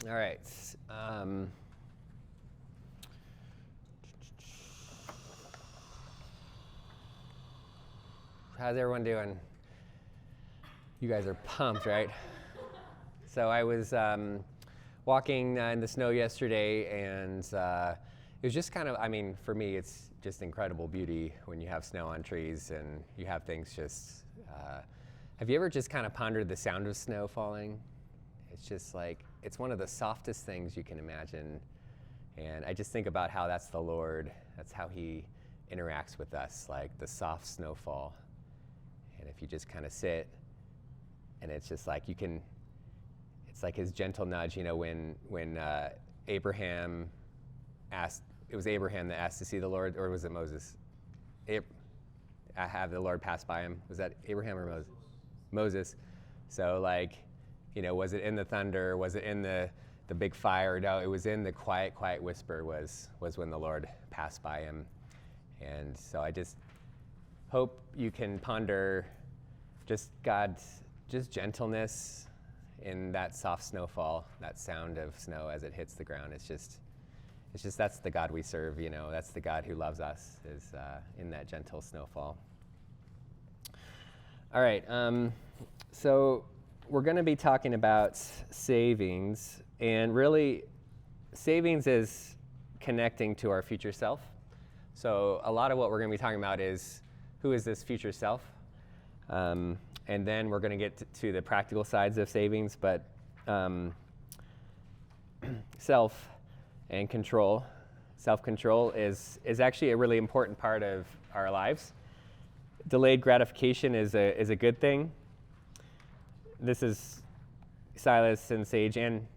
All right. How's everyone doing? You guys are pumped, right? So I was walking in the snow yesterday, and it was just kind of, I mean, for me, it's just incredible beauty when you have snow on trees and you have things just, have you ever just kind of pondered the sound of snow falling? It's just like, it's one of the softest things you can imagine. And I just think about how that's the Lord, that's how he interacts with us, like the soft snowfall. And if you just kind of sit, and it's just like it's like his gentle nudge, you know, when Abraham asked, it was Abraham that asked to see the Lord, or was it Moses? Have the Lord pass by him. Was that Abraham or Moses? Moses. So like, you know, was it in the thunder? Was it in the big fire? No, it was in the quiet whisper was when the Lord passed by him. And so I just hope you can ponder just God's just gentleness in that soft snowfall, that sound of snow as it hits the ground. It's just that's the God we serve, you know. That's the God who loves us, is in that gentle snowfall. All right, so we're going to be talking about savings, and really, savings is connecting to our future self. So a lot of what we're going to be talking about is, who is this future self? And then we're going to get to the practical sides of savings, but self and control. Self-control is actually a really important part of our lives. Delayed gratification is a good thing. This is Silas and Sage and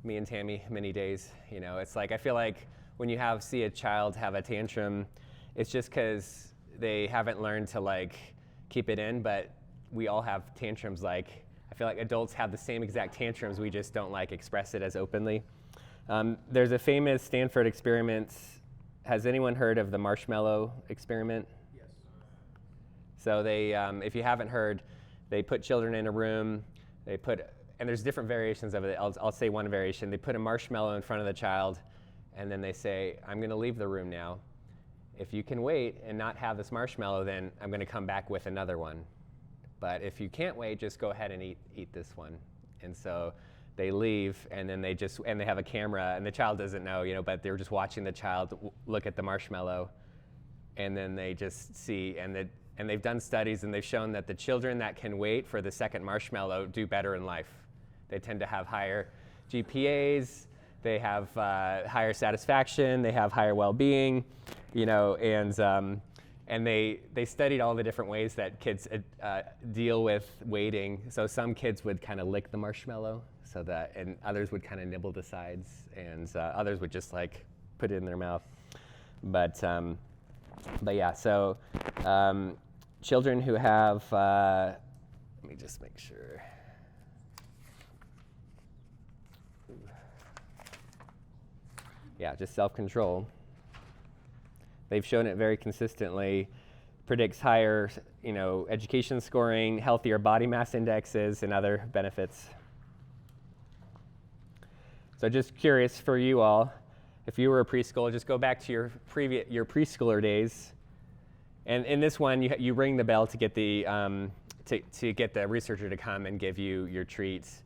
me and Tammy many days. You know, it's like, I feel like when you see a child have a tantrum, it's just because they haven't learned to like keep it in, but we all have tantrums. Like, I feel like adults have the same exact tantrums, we just don't like express it as openly. There's a famous Stanford experiment. Has anyone heard of the marshmallow experiment? Yes. So they, if you haven't heard, they put children in a room, and there's different variations of it. I'll say one variation. They put a marshmallow in front of the child, and then they say, I'm going to leave the room now. If you can wait and not have this marshmallow, then I'm going to come back with another one. But if you can't wait, just go ahead and eat this one. And so they leave, and then they have a camera, and the child doesn't know, you know, but they're just watching the child look at the marshmallow, and then they just see, and they've done studies, and they've shown that the children that can wait for the second marshmallow do better in life. They tend to have higher GPAs, they have higher satisfaction, they have higher well-being, you know, and they studied all the different ways that kids deal with waiting. So some kids would kind of lick the marshmallow, and others would kind of nibble the sides, and others would just like put it in their mouth. But yeah, so children who have, let me just make sure. Yeah, just self-control. They've shown it very consistently, predicts higher, you know, education scoring, healthier body mass indexes, and other benefits. So just curious for you all, if you were a preschooler, just go back to your preschooler days. And in this one, you ring the bell to get the researcher to come and give you your treats.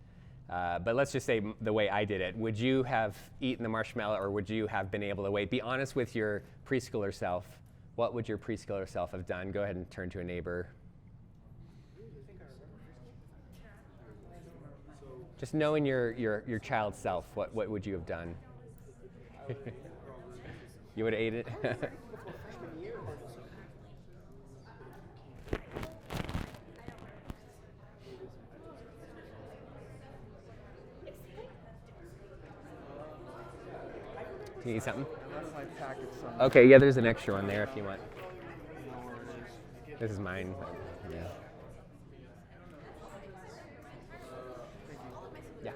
But let's just say the way I did it. Would you have eaten the marshmallow, or would you have been able to wait? Be honest with your preschooler self. What would your preschooler self have done? Go ahead and turn to a neighbor. Just knowing your child's self, what would you have done? You would have ate it? You need something? Okay, yeah, there's an extra one there if you want. This is mine. Yeah. Yeah.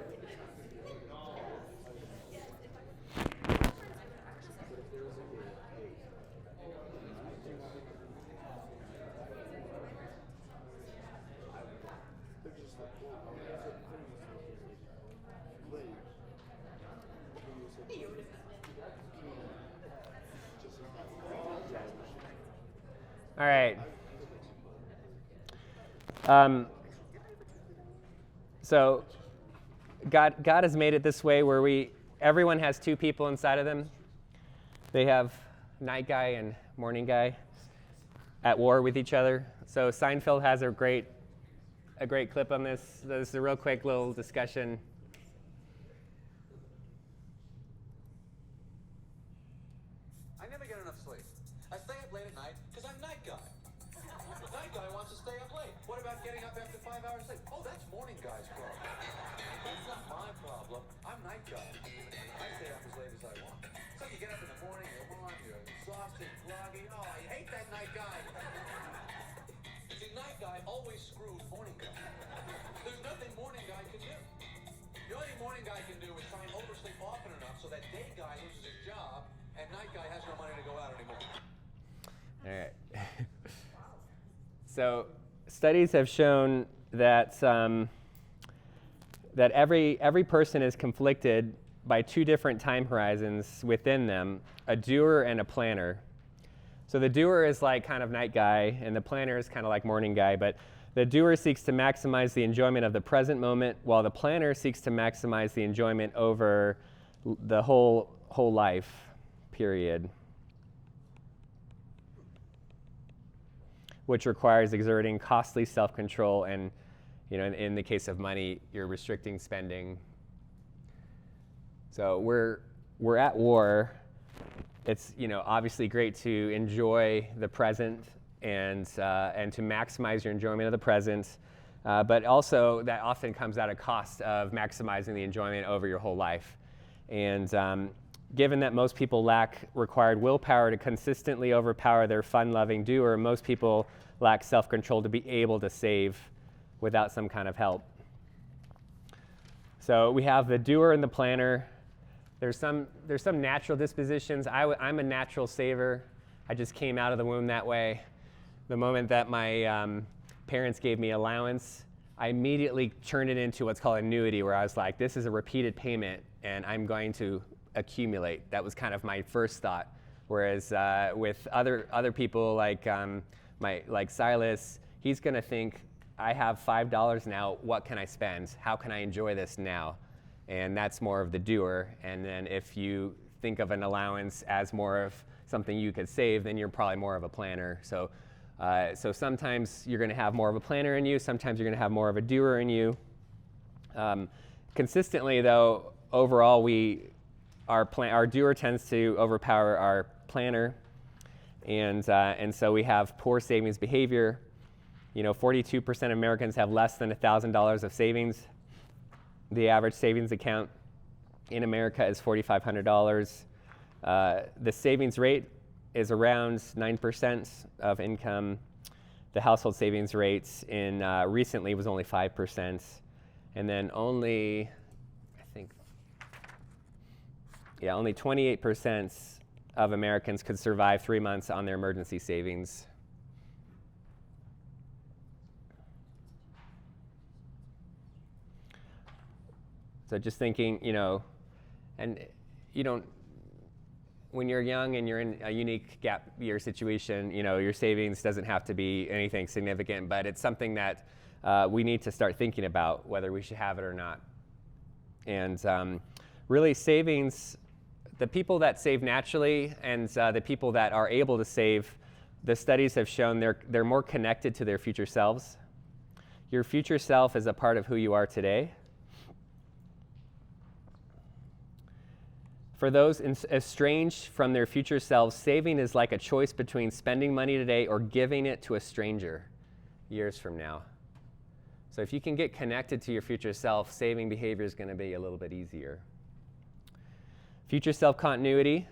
So God has made it this way where everyone has two people inside of them. They have night guy and morning guy at war with each other. So Seinfeld has a great clip on this. This is a real quick little discussion. I never get enough sleep. I stay up late at night because I'm night guy. Night guy wants to stay up late. What about getting up after 5 hours sleep? Oh, that's morning guy's problem. That's not my problem. I'm night guy. I stay up as late as I want. So you get up in the morning, you're exhausted, groggy. Oh, I hate that night guy. See, night guy always screws morning guy. There's nothing morning guy can do. The only morning guy can do is try and oversleep often enough so that day guy loses his job and night guy has no money to go out anymore. All right. So studies have shown that that every person is conflicted by two different time horizons within them, a doer and a planner. So the doer is like kind of night guy, and the planner is kind of like morning guy, but the doer seeks to maximize the enjoyment of the present moment, while the planner seeks to maximize the enjoyment over the whole life period, which requires exerting costly self-control and, in the case of money, you're restricting spending. So we're at war. It's obviously great to enjoy the present and to maximize your enjoyment of the present, but also that often comes at a cost of maximizing the enjoyment over your whole life. And given that most people lack required willpower to consistently overpower their fun-loving doer, most people lack self-control to be able to save without some kind of help. So we have the doer and the planner. There's some natural dispositions. I'm a natural saver. I just came out of the womb that way. The moment that my parents gave me allowance, I immediately turned it into what's called annuity, where I was like, this is a repeated payment, and I'm going to accumulate. That was kind of my first thought. Whereas with other people like Silas, he's going to think, I have $5 now. What can I spend? How can I enjoy this now? And that's more of the doer. And then if you think of an allowance as more of something you could save, then you're probably more of a planner. So sometimes you're going to have more of a planner in you. Sometimes you're going to have more of a doer in you. Consistently, though, overall, our doer tends to overpower our planner, and so we have poor savings behavior. 42% of Americans have less than $1,000 of savings. The average savings account in America is $4,500. The savings rate is around 9% of income. The household savings rates recently was only 5%, and then only 28% of Americans could survive 3 months on their emergency savings. So just thinking, and you don't, when you're young and you're in a unique gap year situation, your savings doesn't have to be anything significant, but it's something that we need to start thinking about whether we should have it or not. And really savings, the people that save naturally and the people that are able to save, the studies have shown they're more connected to their future selves. Your future self is a part of who you are today. For those estranged from their future selves, saving is like a choice between spending money today or giving it to a stranger years from now. So if you can get connected to your future self, saving behavior is going to be a little bit easier. Future self continuity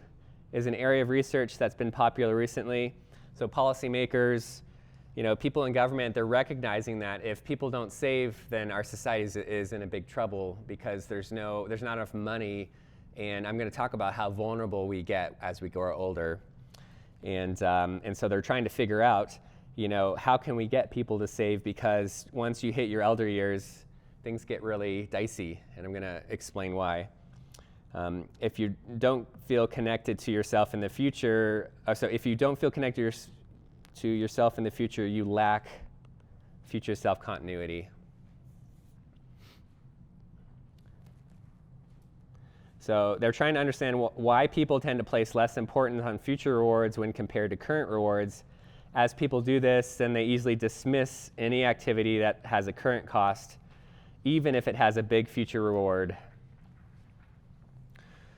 is an area of research that's been popular recently. So policymakers, people in government, they're recognizing that if people don't save, then our society is in a big trouble because there's not enough money. And I'm going to talk about how vulnerable we get as we grow older. And so they're trying to figure out, how can we get people to save? Because once you hit your elder years, things get really dicey. And I'm going to explain why. If you don't feel connected to yourself in the future, if you don't feel connected to yourself in the future, you lack future self continuity. So they're trying to understand why people tend to place less importance on future rewards when compared to current rewards. As people do this, then they easily dismiss any activity that has a current cost, even if it has a big future reward.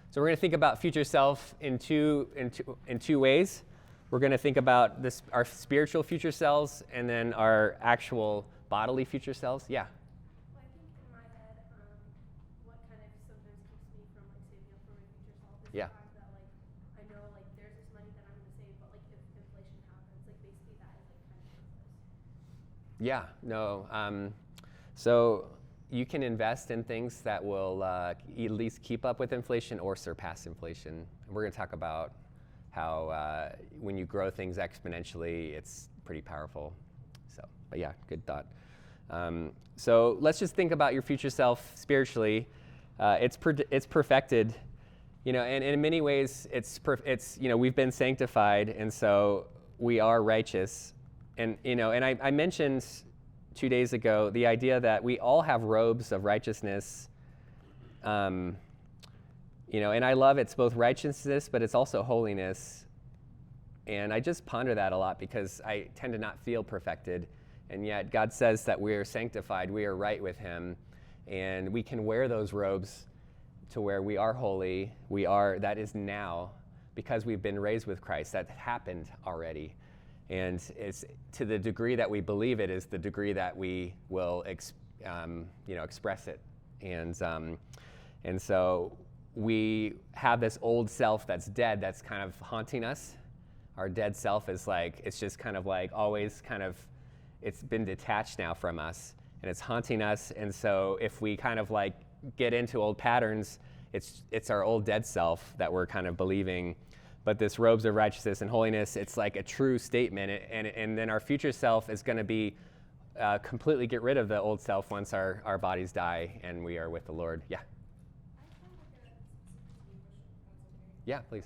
So we're going to think about future self in two ways. We're going to think about our spiritual future selves and then our actual bodily future selves. Yeah. Well, I think in my head, what kind of sometimes keeps me from like saving up for my future self is Yeah. the fact that like I know like there's this money that I'm going to save, but like if inflation happens, like basically that is like kind of worthless. Yeah. No. So you can invest in things that will at least keep up with inflation or surpass inflation. And we're going to talk about how when you grow things exponentially, it's pretty powerful. So, but yeah, good thought. So let's just think about your future self spiritually. It's perfected, and in many ways, it's we've been sanctified, and so we are righteous. And I mentioned 2 days ago the idea that we all have robes of righteousness. And I love it's both righteousness, but it's also holiness. And I just ponder that a lot because I tend to not feel perfected. And yet God says that we are sanctified, we are right with him, and we can wear those robes to where we are holy. That is now because we've been raised with Christ. That happened already. And it's to the degree that we believe it is the degree that we will express it. And so we have this old self that's dead that's kind of haunting us. Our dead self is it's just kind of like always kind of, it's been detached now from us and it's haunting us. And so if we kind of like get into old patterns, it's our old dead self that we're kind of believing. But this robes of righteousness and holiness, it's like a true statement. And then our future self is going to be completely get rid of the old self once our bodies die and we are with the Lord. Yeah. Yeah, please.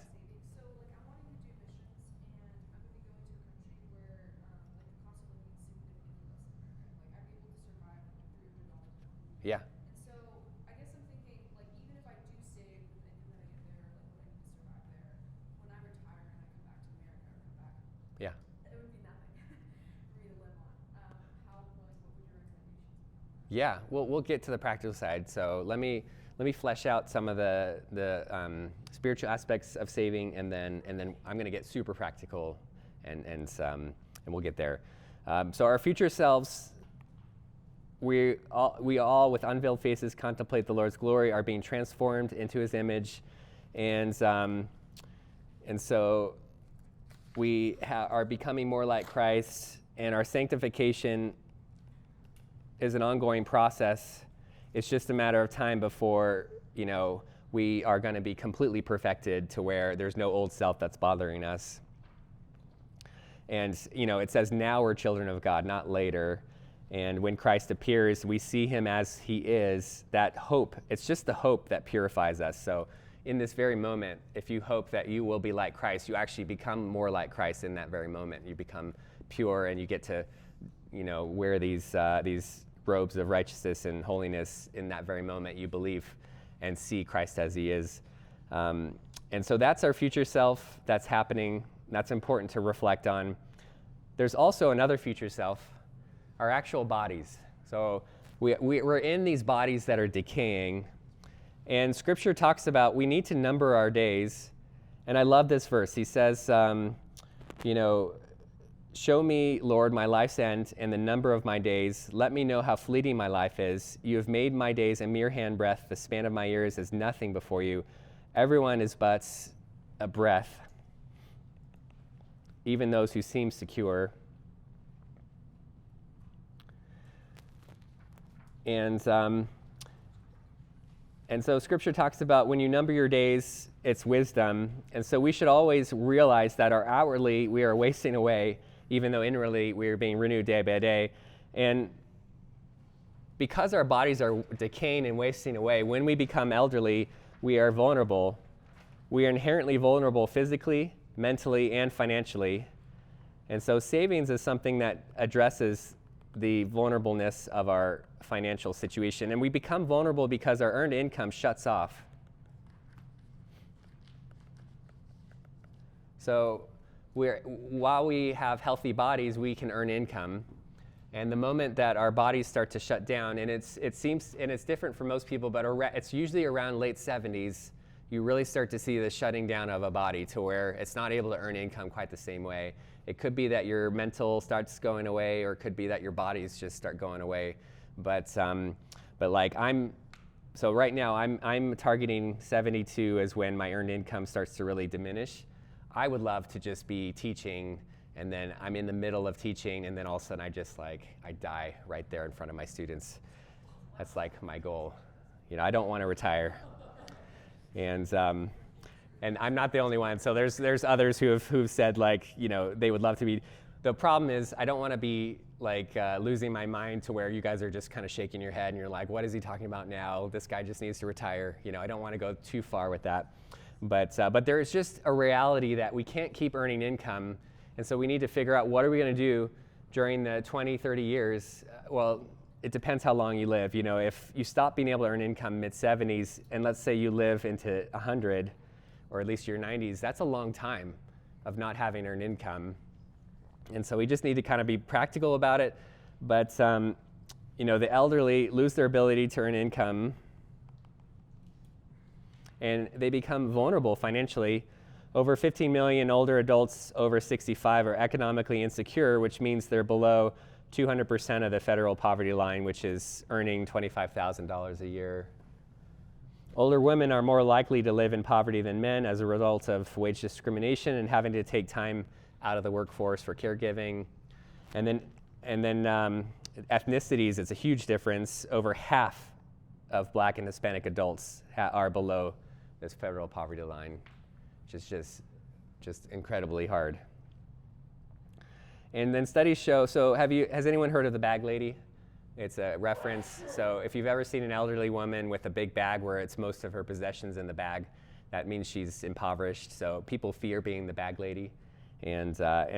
So, I'm wanting to do missions, and I'm going to be going to a country where, the cost of living is significantly less than America. I'm able to survive on $300 an hour. Yeah. And so, I guess I'm thinking, even if I do save with the income that I get there, what I need to survive there, when I retire and I come back to America or come back, Yeah. it would be nothing for me to live on. What would your recommendations be? Yeah, we'll get to the practical side. So let me flesh out some of the spiritual aspects of saving, and then I'm going to get super practical, and we'll get there. So our future selves, we all with unveiled faces contemplate the Lord's glory, are being transformed into His image, and so we are becoming more like Christ, and our sanctification is an ongoing process. It's just a matter of time before, we are going to be completely perfected to where there's no old self that's bothering us. And, it says now we're children of God, not later. And when Christ appears, we see him as he is. That hope, it's just the hope that purifies us. So in this very moment, if you hope that you will be like Christ, you actually become more like Christ in that very moment. You become pure and you get to, wear these robes of righteousness and holiness in that very moment you believe and see Christ as he is. And so that's our future self that's happening. That's important to reflect on. There's also another future self, our actual bodies. So we're in these bodies that are decaying. And Scripture talks about we need to number our days. And I love this verse. He says, show me, Lord, my life's end and the number of my days. Let me know how fleeting my life is. You have made my days a mere handbreadth. The span of my years is nothing before you. Everyone is but a breath, even those who seem secure. And so Scripture talks about when you number your days, it's wisdom. And so we should always realize that outwardly we are wasting away, even though inwardly we are being renewed day by day. And because our bodies are decaying and wasting away, when we become elderly, we are vulnerable. We are inherently vulnerable physically, mentally, and financially. And so savings is something that addresses the vulnerableness of our financial situation. And we become vulnerable because our earned income shuts off. So while we have healthy bodies, we can earn income. And the moment that our bodies start to shut down, and it's different for most people, but it's usually around late 70s, you really start to see the shutting down of a body to where it's not able to earn income quite the same way. It could be that your mental starts going away, or it could be that your bodies just start going away. But like so right now I'm targeting 72 as when my earned income starts to really diminish. I would love to just be teaching, and then I'm in the middle of teaching, and then all of a sudden I die right there in front of my students. That's like my goal. I don't want to retire. And I'm not the only one. So there's others who've said, like, they would love to be. The problem is I don't want to be like losing my mind to where you guys are just kind of shaking your head and you're like, what is he talking about now? This guy just needs to retire. I don't want to go too far with that. But there is just a reality that we can't keep earning income. And so we need to figure out, what are we going to do during the 20, 30 years? Well, it depends how long you live. If you stop being able to earn income mid-70s, and let's say you live into 100, or at least your 90s, that's a long time of not having earned income. And so we just need to kind of be practical about it. But the elderly lose their ability to earn income, and they become vulnerable financially. Over 15 million older adults over 65 are economically insecure, which means they're below 200% of the federal poverty line, which is earning $25,000 a year. Older women are more likely to live in poverty than men as a result of wage discrimination and having to take time out of the workforce for caregiving. And then ethnicities, it's a huge difference. Over half of Black and Hispanic adults are below this federal poverty line, which is just incredibly hard. And then studies show, so has anyone heard of the bag lady? It's a reference. So if you've ever seen an elderly woman with a big bag where it's most of her possessions in the bag, that means she's impoverished. So people fear being the bag lady. And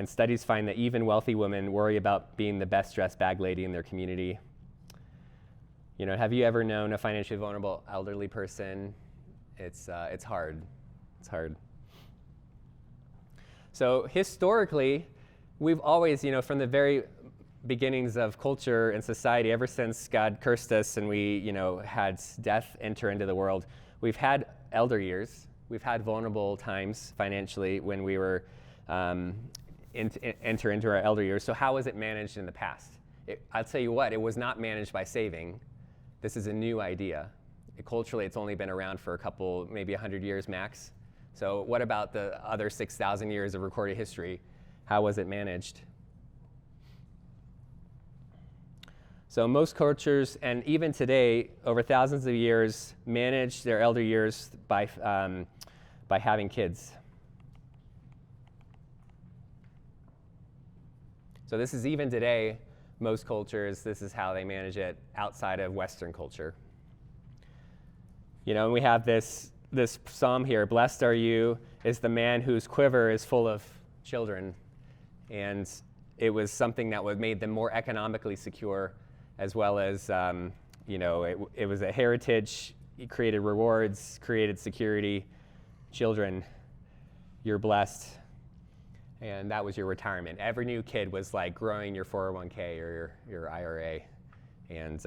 studies find that even wealthy women worry about being the best dressed bag lady in their community. Have you ever known a financially vulnerable elderly person? It's hard. It's hard. So historically, we've always, from the very beginnings of culture and society, ever since God cursed us and we, had death enter into the world, we've had elder years. We've had vulnerable times financially when we were enter into our elder years. So how was it managed in the past? I'll tell you what, it was not managed by saving. This is a new idea. Culturally, it's only been around for a couple, maybe 100 years max. So what about the other 6,000 years of recorded history? How was it managed? So most cultures, and even today, over thousands of years, manage their elder years by having kids. So this is even today, most cultures, this is how they manage it outside of Western culture. And we have this psalm here, blessed are you is the man whose quiver is full of children. And it was something that made them more economically secure, as well as, it was a heritage. It created rewards, created security. Children, you're blessed. And that was your retirement. Every new kid was like growing your 401k or your IRA. And,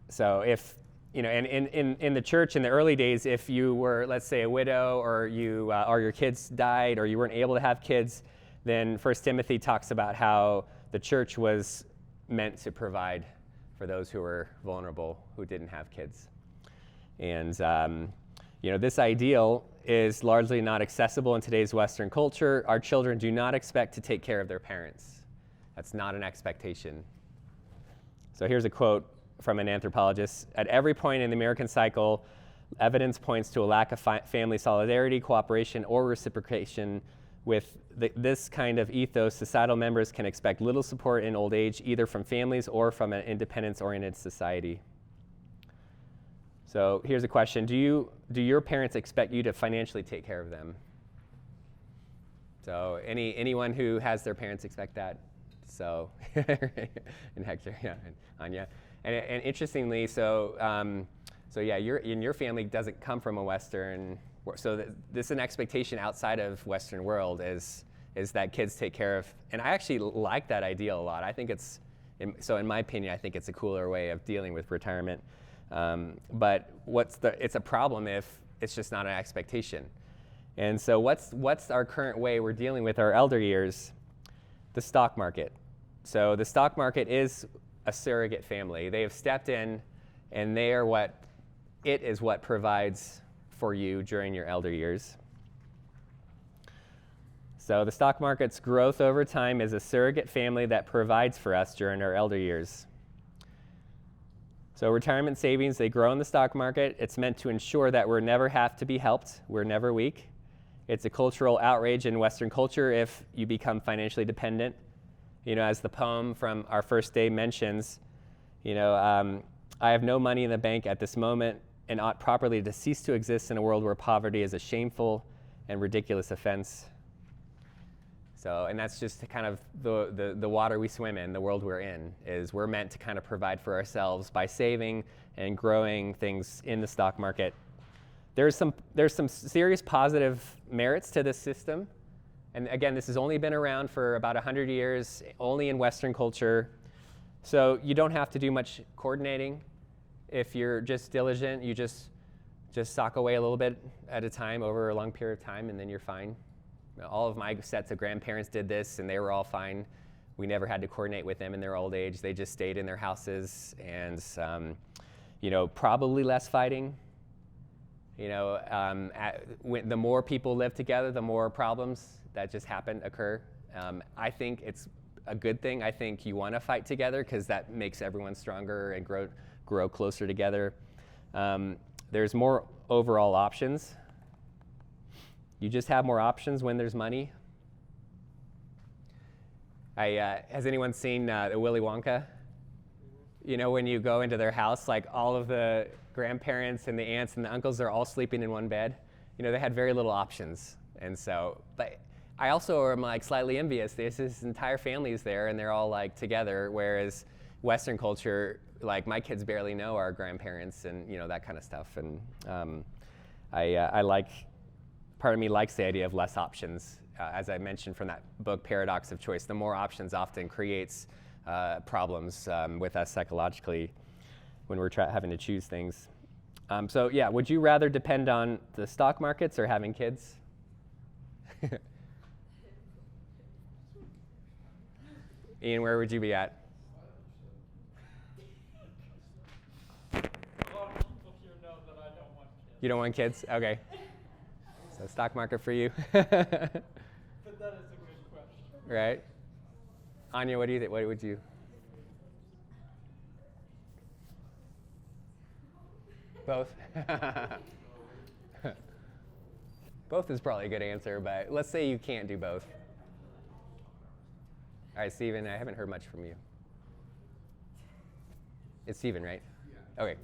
so if, and in the church in the early days, if you were, let's say, a widow, or your kids died, or you weren't able to have kids, then 1 Timothy talks about how the church was meant to provide for those who were vulnerable, who didn't have kids. And, this ideal is largely not accessible in today's Western culture. Our children do not expect to take care of their parents. That's not an expectation. So here's a quote from an anthropologist. At every point in the American cycle, evidence points to a lack of family solidarity, cooperation, or reciprocation. With this kind of ethos, societal members can expect little support in old age, either from families or from an independence-oriented society. So here's a question. Do your parents expect you to financially take care of them? So anyone who has their parents expect that. So, and Hector, yeah, and Anya. And interestingly, so yeah, your family doesn't come from a Western, so this is an expectation outside of Western world is that kids take care of, and I actually like that ideal a lot. I think it's, so in my opinion, I think it's a cooler way of dealing with retirement. But it's a problem if it's just not an expectation. And so what's our current way we're dealing with our elder years? The stock market. So the stock market is a surrogate family. They have stepped in, and it is what provides for you during your elder years. So the stock market's growth over time is a surrogate family that provides for us during our elder years. So retirement savings, they grow in the stock market. It's meant to ensure that we never have to be helped. We're never weak. It's a cultural outrage in Western culture if you become financially dependent. You know, as the poem from our first day mentions, you know, I have no money in the bank at this moment and ought properly to cease to exist in a world where poverty is a shameful and ridiculous offense. So, and that's just kind of the water we swim in, the world we're in, is we're meant to kind of provide for ourselves by saving and growing things in the stock market. There's some serious positive merits to this system. And again, this has only been around for about 100 years, only in Western culture. So you don't have to do much coordinating. If you're just diligent, you just sock away a little bit at a time over a long period of time, and then you're fine. All of my sets of grandparents did this, and they were all fine. We never had to coordinate with them in their old age. They just stayed in their houses, and you know, probably less fighting. You know, the more people live together, the more problems that just occur. I think it's a good thing. I think you want to fight together because that makes everyone stronger and grow closer together. There's more overall options. You just have more options when there's money. Has anyone seen Willy Wonka? You know, when you go into their house, like all of the grandparents and the aunts and the uncles are all sleeping in one bed. You know, they had very little options. And so, but I also am like slightly envious. There's this entire family's there and they're all like together, whereas Western culture, like my kids barely know our grandparents and, you know, that kind of stuff. And I like, part of me likes the idea of less options. As I mentioned from that book, Paradox of Choice, the more options often creates problems with us psychologically when we're having to choose things. So yeah, would you rather depend on the stock markets or having kids? Ian, where would you be at? A lot of people here know that I don't want kids. You don't want kids? Okay. So stock market for you. But that is a good question. Right? Anya, what do you think? What would you? Both? Both is probably a good answer, but let's say you can't do both. All right, Stephen, I haven't heard much from you. It's Stephen, right? Yeah. Okay.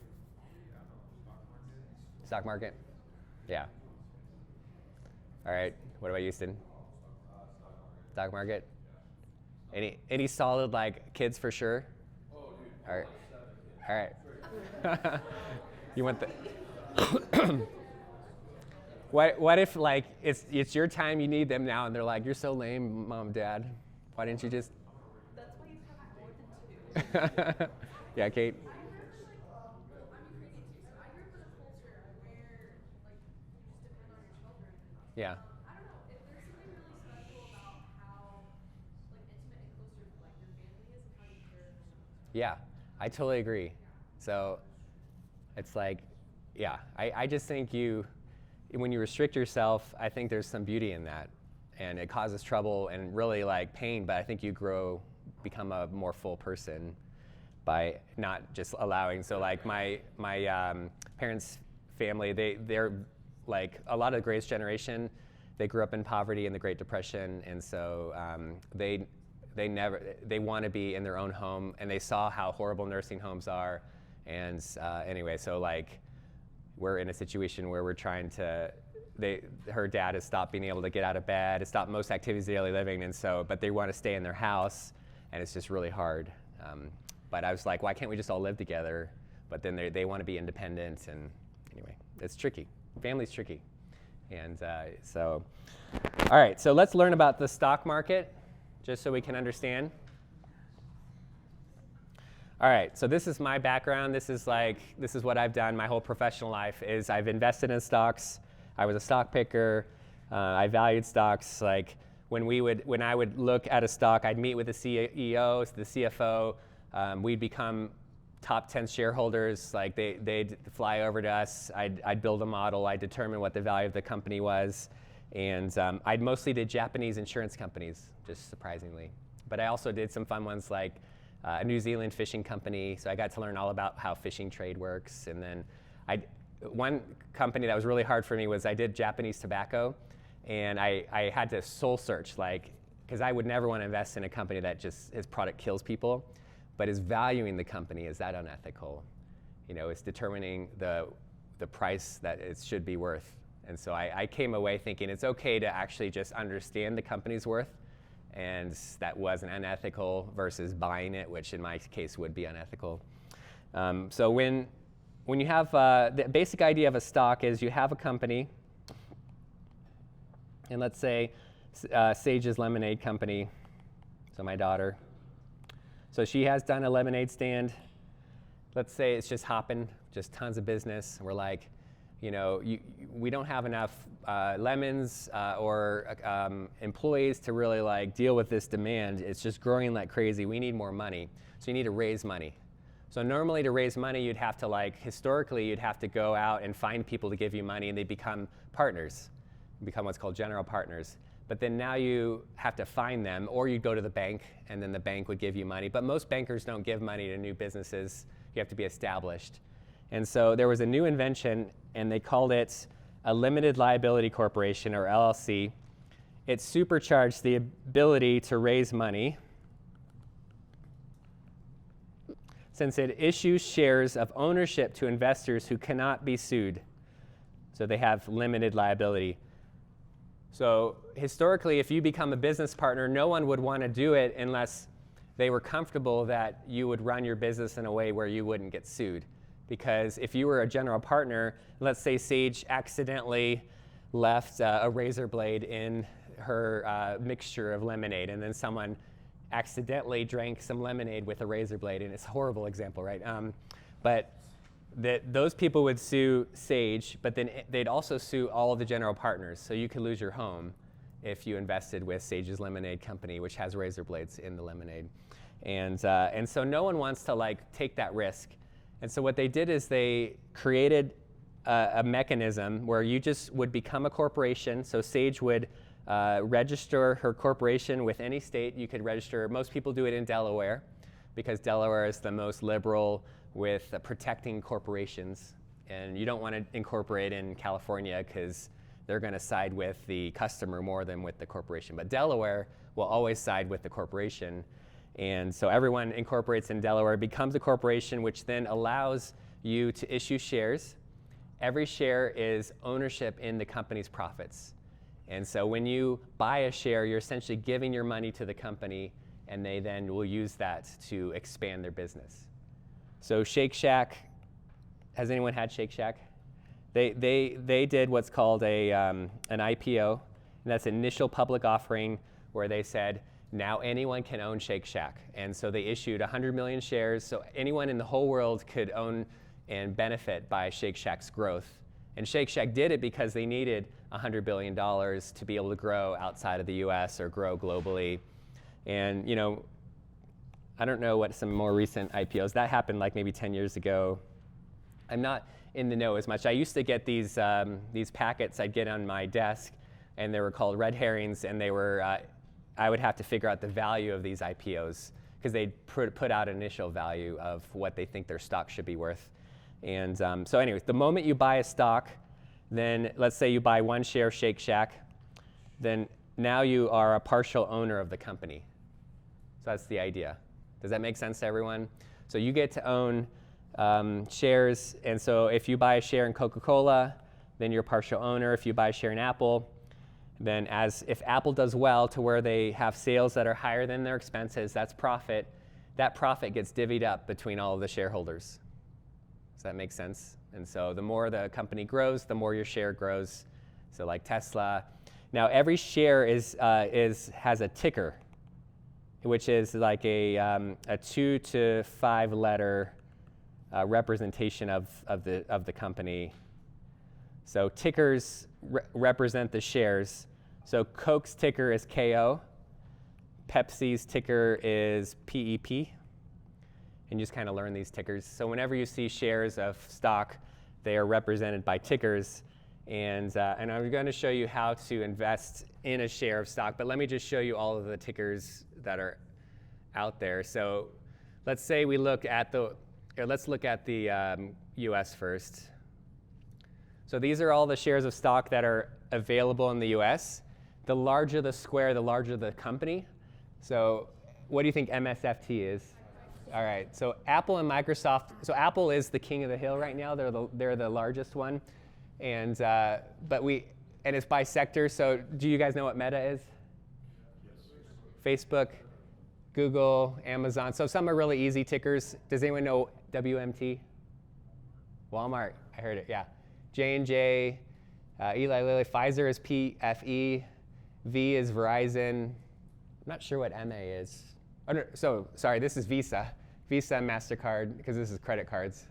Stock market? Yeah. All right, what about Houston? Stock market? Any solid like kids for sure? Oh, dude. All right. You want the What if like it's your time, you need them now, and they're like, you're so lame, mom, dad. Why didn't you just? That's why you have more than two. Yeah, Kate. I heard I'm crazy too. So I grew up in a culture where like you just depend on your children. Yeah. I don't know. If there's something really special about how like intimate and closer like your family is and how you care for someone. Yeah, I totally agree. So it's like, yeah, I just think when you restrict yourself, I think there's some beauty in that. And it causes trouble and really like pain, but I think you become a more full person by not just allowing. So like my parents' family, they're like a lot of the greatest generation, they grew up in poverty in the Great Depression, and so they want to be in their own home, and they saw how horrible nursing homes are. And anyway, so like we're in a situation where we're trying to her dad has stopped being able to get out of bed, has stopped most activities of daily living, and so, but they want to stay in their house, and it's just really hard. But I was like, why can't we just all live together? But then they want to be independent, and anyway, it's tricky. Family's tricky. And all right, so let's learn about the stock market, just so we can understand. All right, so this is my background. This is what I've done my whole professional life is I've invested in stocks. I was a stock picker. I valued stocks. Like when I would look at a stock, I'd meet with the CEO, the CFO. We'd become top 10 shareholders. Like they'd fly over to us. I'd build a model. I'd determine what the value of the company was. And I mostly did Japanese insurance companies, just surprisingly. But I also did some fun ones like a New Zealand fishing company. So I got to learn all about how fishing trade works. And then one company that was really hard for me was I did Japanese tobacco. And I had to soul search, because I would never want to invest in a company that just, its product kills people. But is valuing the company, is that unethical? It's determining the price that it should be worth. And so I came away thinking it's okay to actually just understand the company's worth, and that wasn't unethical versus buying it, which in my case would be unethical. So when you have, the basic idea of a stock is you have a company, and let's say Sage's Lemonade Company, so my daughter. So she has done a lemonade stand. Let's say it's just hopping, just tons of business. We're like, we don't have enough lemons or employees to really deal with this demand. It's just growing like crazy. We need more money. So you need to raise money. So normally to raise money, you'd have to historically, you'd have to go out and find people to give you money, and they become partners, become what's called general partners. But then now you have to find them, or you'd go to the bank, and then the bank would give you money. But most bankers don't give money to new businesses. You have to be established. And so there was a new invention, and they called it a limited liability corporation, or LLC. It supercharged the ability to raise money since it issues shares of ownership to investors who cannot be sued. So they have limited liability. So historically, if you become a business partner, no one would want to do it unless they were comfortable that you would run your business in a way where you wouldn't get sued. Because if you were a general partner, let's say Sage accidentally left a razor blade in her mixture of lemonade, and then someone accidentally drank some lemonade with a razor blade, and it's a horrible example, right? But those people would sue Sage, but then they'd also sue all of the general partners. So you could lose your home if you invested with Sage's Lemonade Company, which has razor blades in the lemonade. And so no one wants to take that risk. And so what they did is they created a mechanism where you just would become a corporation. So Sage would register her corporation with any state. You could register. Most people do it in Delaware, because Delaware is the most liberal with protecting corporations. And you don't want to incorporate in California because they're going to side with the customer more than with the corporation. But Delaware will always side with the corporation. And so everyone incorporates in Delaware, becomes a corporation, which then allows you to issue shares. Every share is ownership in the company's profits. And so when you buy a share, you're essentially giving your money to the company, and they then will use that to expand their business. So Shake Shack, has anyone had Shake Shack? They did what's called an IPO, and that's initial public offering, where they said, now anyone can own Shake Shack. And so they issued 100 million shares, so anyone in the whole world could own and benefit by Shake Shack's growth. And Shake Shack did it because they needed $100 billion to be able to grow outside of the US or grow globally. And I don't know what some more recent IPOs, that happened maybe 10 years ago. I'm not in the know as much. I used to get these packets I'd get on my desk, and they were called red herrings, and they were, I would have to figure out the value of these IPOs, because they'd put out an initial value of what they think their stock should be worth. And so anyways, the moment you buy a stock, then let's say you buy one share of Shake Shack, then now you are a partial owner of the company. So that's the idea. Does that make sense to everyone? So you get to own shares, and so if you buy a share in Coca-Cola, then you're a partial owner if you buy a share in Apple. Then if Apple does well to where they have sales that are higher than their expenses, that's profit. That profit gets divvied up between all of the shareholders. Does that make sense? And so the more the company grows, the more your share grows. So like Tesla. Now every share has a ticker, which is like a 2 to 5 letter representation of the company. So tickers represent the shares. So Coke's ticker is KO. Pepsi's ticker is PEP. And you just kind of learn these tickers. So whenever you see shares of stock, they are represented by tickers. And I'm going to show you how to invest in a share of stock. But let me just show you all of the tickers that are out there. So let's say we look at let's look at the US first. So these are all the shares of stock that are available in the US. The larger the square, the larger the company. So what do you think MSFT is? All right, so Apple and Microsoft. So Apple is the king of the hill right now. They're the largest one, and it's by sector. So do you guys know what Meta is? Yes. Facebook, Google, Amazon. So some are really easy tickers. Does anyone know WMT? Walmart. I heard it. Yeah. J&J, Eli Lilly. Pfizer is PFE. V is Verizon. I'm not sure what MA is. Oh, no, so sorry, this is Visa. Visa and MasterCard, because this is credit cards.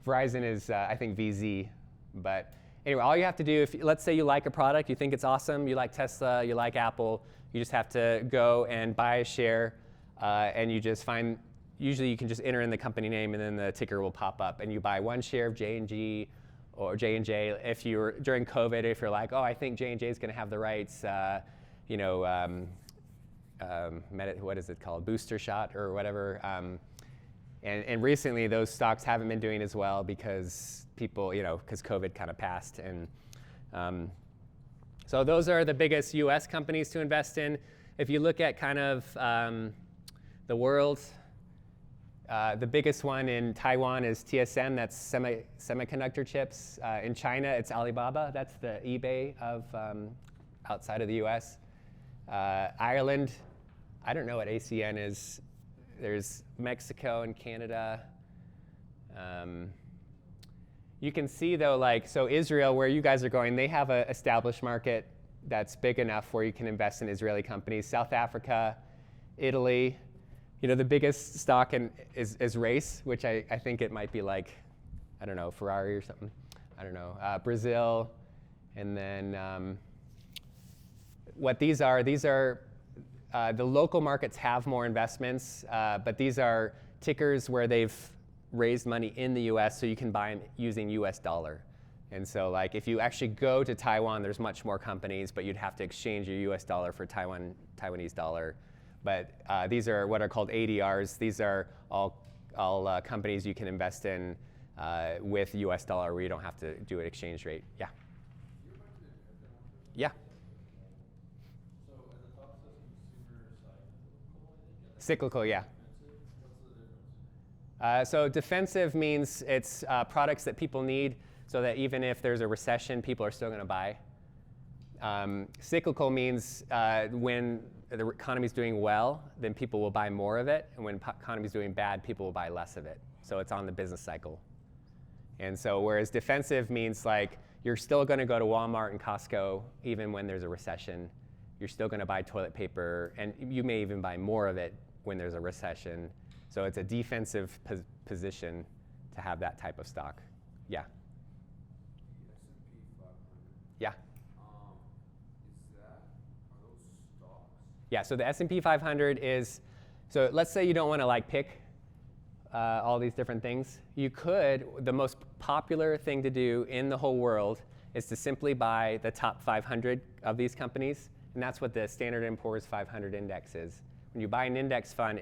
Verizon is, I think, VZ. But anyway, all you have to do, let's say you like a product, you think it's awesome, you like Tesla, you like Apple, you just have to go and buy a share, and you just find, usually you can just enter in the company name, and then the ticker will pop up, and you buy one share of J&G or J&J. If you're, during COVID, if you're like, oh, I think J&J is going to have the rights, what is it called, booster shot or whatever. And recently those stocks haven't been doing as well because people, because COVID kind of passed. And so those are the biggest US companies to invest in. If you look at kind of the world, the biggest one in Taiwan is TSM, that's semiconductor chips. In China, it's Alibaba, that's the eBay of outside of the US. Ireland, I don't know what ACN is. There's Mexico and Canada. You can see though, so Israel, where you guys are going, they have an established market that's big enough where you can invest in Israeli companies. South Africa, Italy, the biggest stock is Race, which I think it might be Ferrari or something. I don't know. Brazil, and then what these are the local markets have more investments, but these are tickers where they've raised money in the US so you can buy them using US dollar. And so if you actually go to Taiwan, there's much more companies, but you'd have to exchange your US dollar for Taiwanese dollar. But these are what are called ADRs. These are all companies you can invest in with US dollar where you don't have to do an exchange rate. Yeah. Yeah. Cyclical, yeah. So defensive means it's products that people need so that even if there's a recession, people are still going to buy. Cyclical means when the economy is doing well, then people will buy more of it. And when the economy is doing bad, people will buy less of it. So it's on the business cycle. And so whereas defensive means you're still going to go to Walmart and Costco even when there's a recession. You're still going to buy toilet paper, and you may even buy more of it when there's a recession. So it's a defensive position to have that type of stock. Yeah. S&P 500. Yeah. Are those stocks? Yeah, so the S&P 500 is, so let's say you don't want to pick all these different things. You could, the most popular thing to do in the whole world is to simply buy the top 500 of these companies, and that's what the Standard & Poor's 500 index is. When you buy an index fund,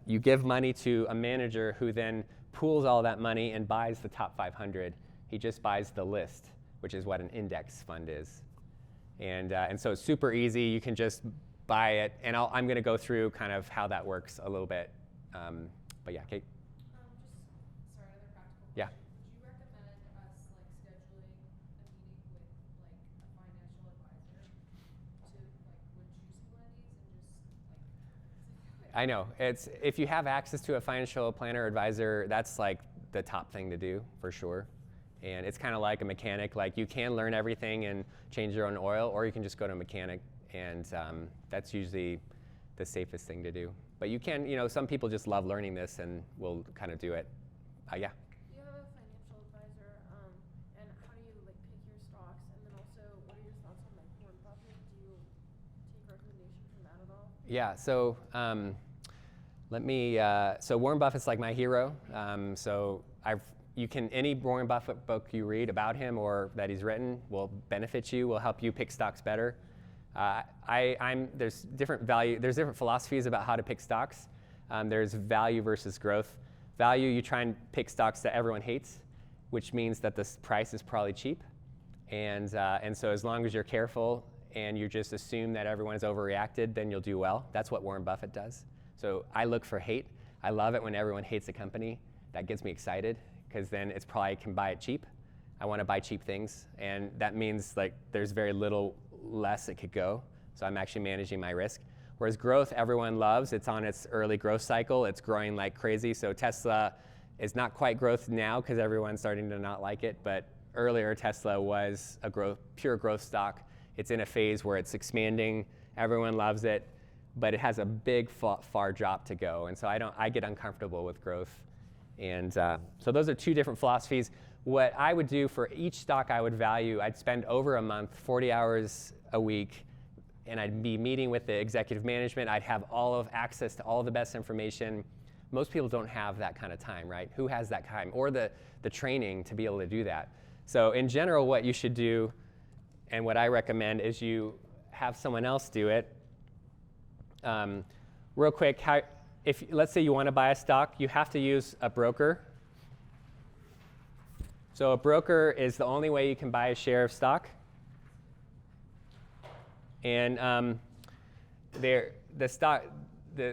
you give money to a manager who then pools all that money and buys the top 500. He just buys the list, which is what an index fund is. And so it's super easy. You can just buy it. And I'm going to go through kind of how that works a little bit. But yeah, Kate? Just, sorry, another practical question. Yeah. Would you recommend us scheduling I know. It's if you have access to a financial planner or advisor, that's like the top thing to do for sure. And it's kind of like a mechanic. Like you can learn everything and change your own oil, or you can just go to a mechanic, and that's usually the safest thing to do. But you can, some people just love learning this and will kind of do it. Yeah. Do you have a financial advisor, and how do you like pick your stocks? And then also, what are your thoughts on like Warren Buffett? Do you take recommendation from that at all? Yeah. So so Warren Buffett's like my hero. Any Warren Buffett book you read about him or that he's written will benefit you, will help you pick stocks better. There's different philosophies about how to pick stocks. There's value versus growth. Value, you try and pick stocks that everyone hates, which means that the price is probably cheap. And so as long as you're careful and you just assume that everyone's overreacted, then you'll do well. That's what Warren Buffett does. So I look for hate. I love it when everyone hates a company. That gets me excited because then it's probably I can buy it cheap. I want to buy cheap things, and that means like there's very little less it could go. So I'm actually managing my risk. Whereas growth, everyone loves. It's on its early growth cycle. It's growing like crazy. So Tesla is not quite growth now because everyone's starting to not like it. But earlier, Tesla was a pure growth stock. It's in a phase where it's expanding. Everyone loves it, but it has a big, far drop to go. And so I get uncomfortable with growth. And so those are two different philosophies. What I would do for each stock I would value, I'd spend over a month, 40 hours a week, and I'd be meeting with the executive management. I'd have access to all the best information. Most people don't have that kind of time, right? Who has that time or the training to be able to do that? So in general, what you should do, and what I recommend, is you have someone else do it. Real quick, let's say you want to buy a stock, you have to use a broker. So a broker is the only way you can buy a share of stock. And the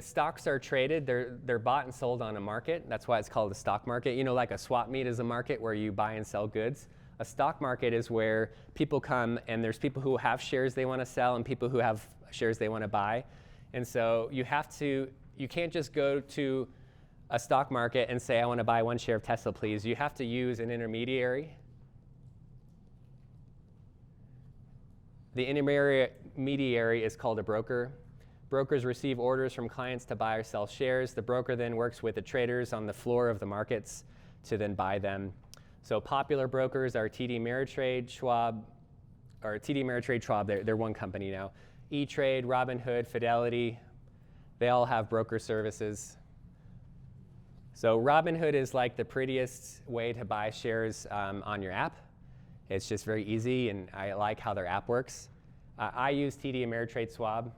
stocks are traded. They're bought and sold on a market. That's why it's called a stock market. Like a swap meet is a market where you buy and sell goods. A stock market is where people come and there's people who have shares they want to sell and people who have shares they want to buy. And so you can't just go to a stock market and say, I want to buy one share of Tesla, please. You have to use an intermediary. The intermediary is called a broker. Brokers receive orders from clients to buy or sell shares. The broker then works with the traders on the floor of the markets to then buy them. So popular brokers are TD Ameritrade, Schwab, they're one company now. E-Trade, Robinhood, Fidelity, they all have broker services. So Robinhood is like the prettiest way to buy shares on your app. It's just very easy, and I like how their app works. I use TD Ameritrade Schwab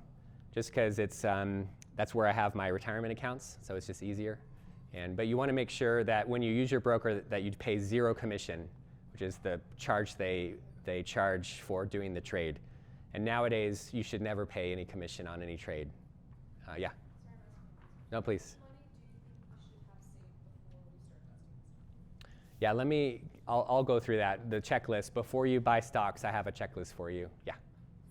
just because that's where I have my retirement accounts, so it's just easier. But you want to make sure that when you use your broker that you pay zero commission, which is the charge they charge for doing the trade. And nowadays, you should never pay any commission on any trade. Yeah. No, please. Yeah, I'll go through that, the checklist. Before you buy stocks, I have a checklist for you. Yeah.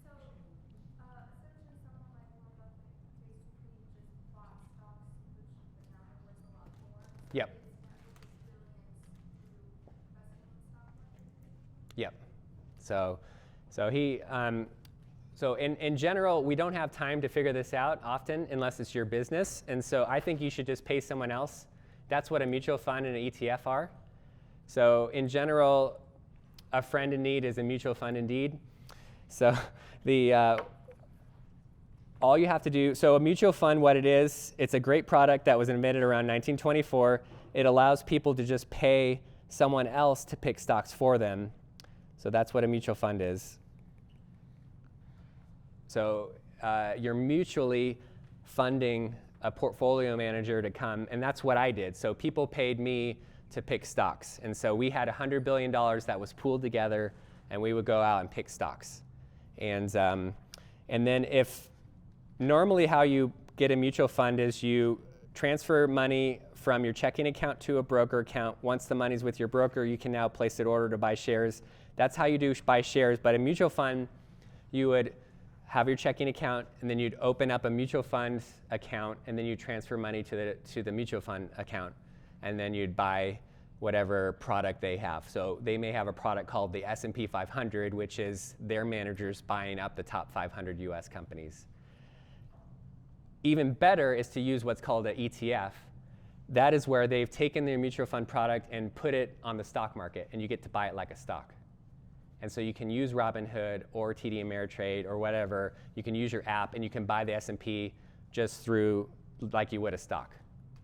So, essentially someone like Warren Buffett basically just bought stocks, which now are worth a lot more. Yep. Yep. So in general, we don't have time to figure this out often unless it's your business. And so I think you should just pay someone else. That's what a mutual fund and an ETF are. So in general, a friend in need is a mutual fund indeed. So all you have to do, so a mutual fund, what it is, it's a great product that was invented around 1924. It allows people to just pay someone else to pick stocks for them. So that's what a mutual fund is. So you're mutually funding a portfolio manager to come, and that's what I did. So people paid me to pick stocks. And so we had $100 billion that was pooled together, and we would go out and pick stocks. And then normally how you get a mutual fund is you transfer money from your checking account to a broker account. Once the money's with your broker, you can now place an order to buy shares. That's how you do buy shares. But a mutual fund, you would have your checking account, and then you'd open up a mutual fund account, and then you transfer money to the mutual fund account, and then you'd buy whatever product they have. So they may have a product called the S&P 500, which is their managers buying up the top 500 US companies. Even better is to use what's called an ETF. That is where they've taken their mutual fund product and put it on the stock market, and you get to buy it like a stock. And so you can use Robinhood or TD Ameritrade or whatever. You can use your app, and you can buy the S&P just through like you would a stock.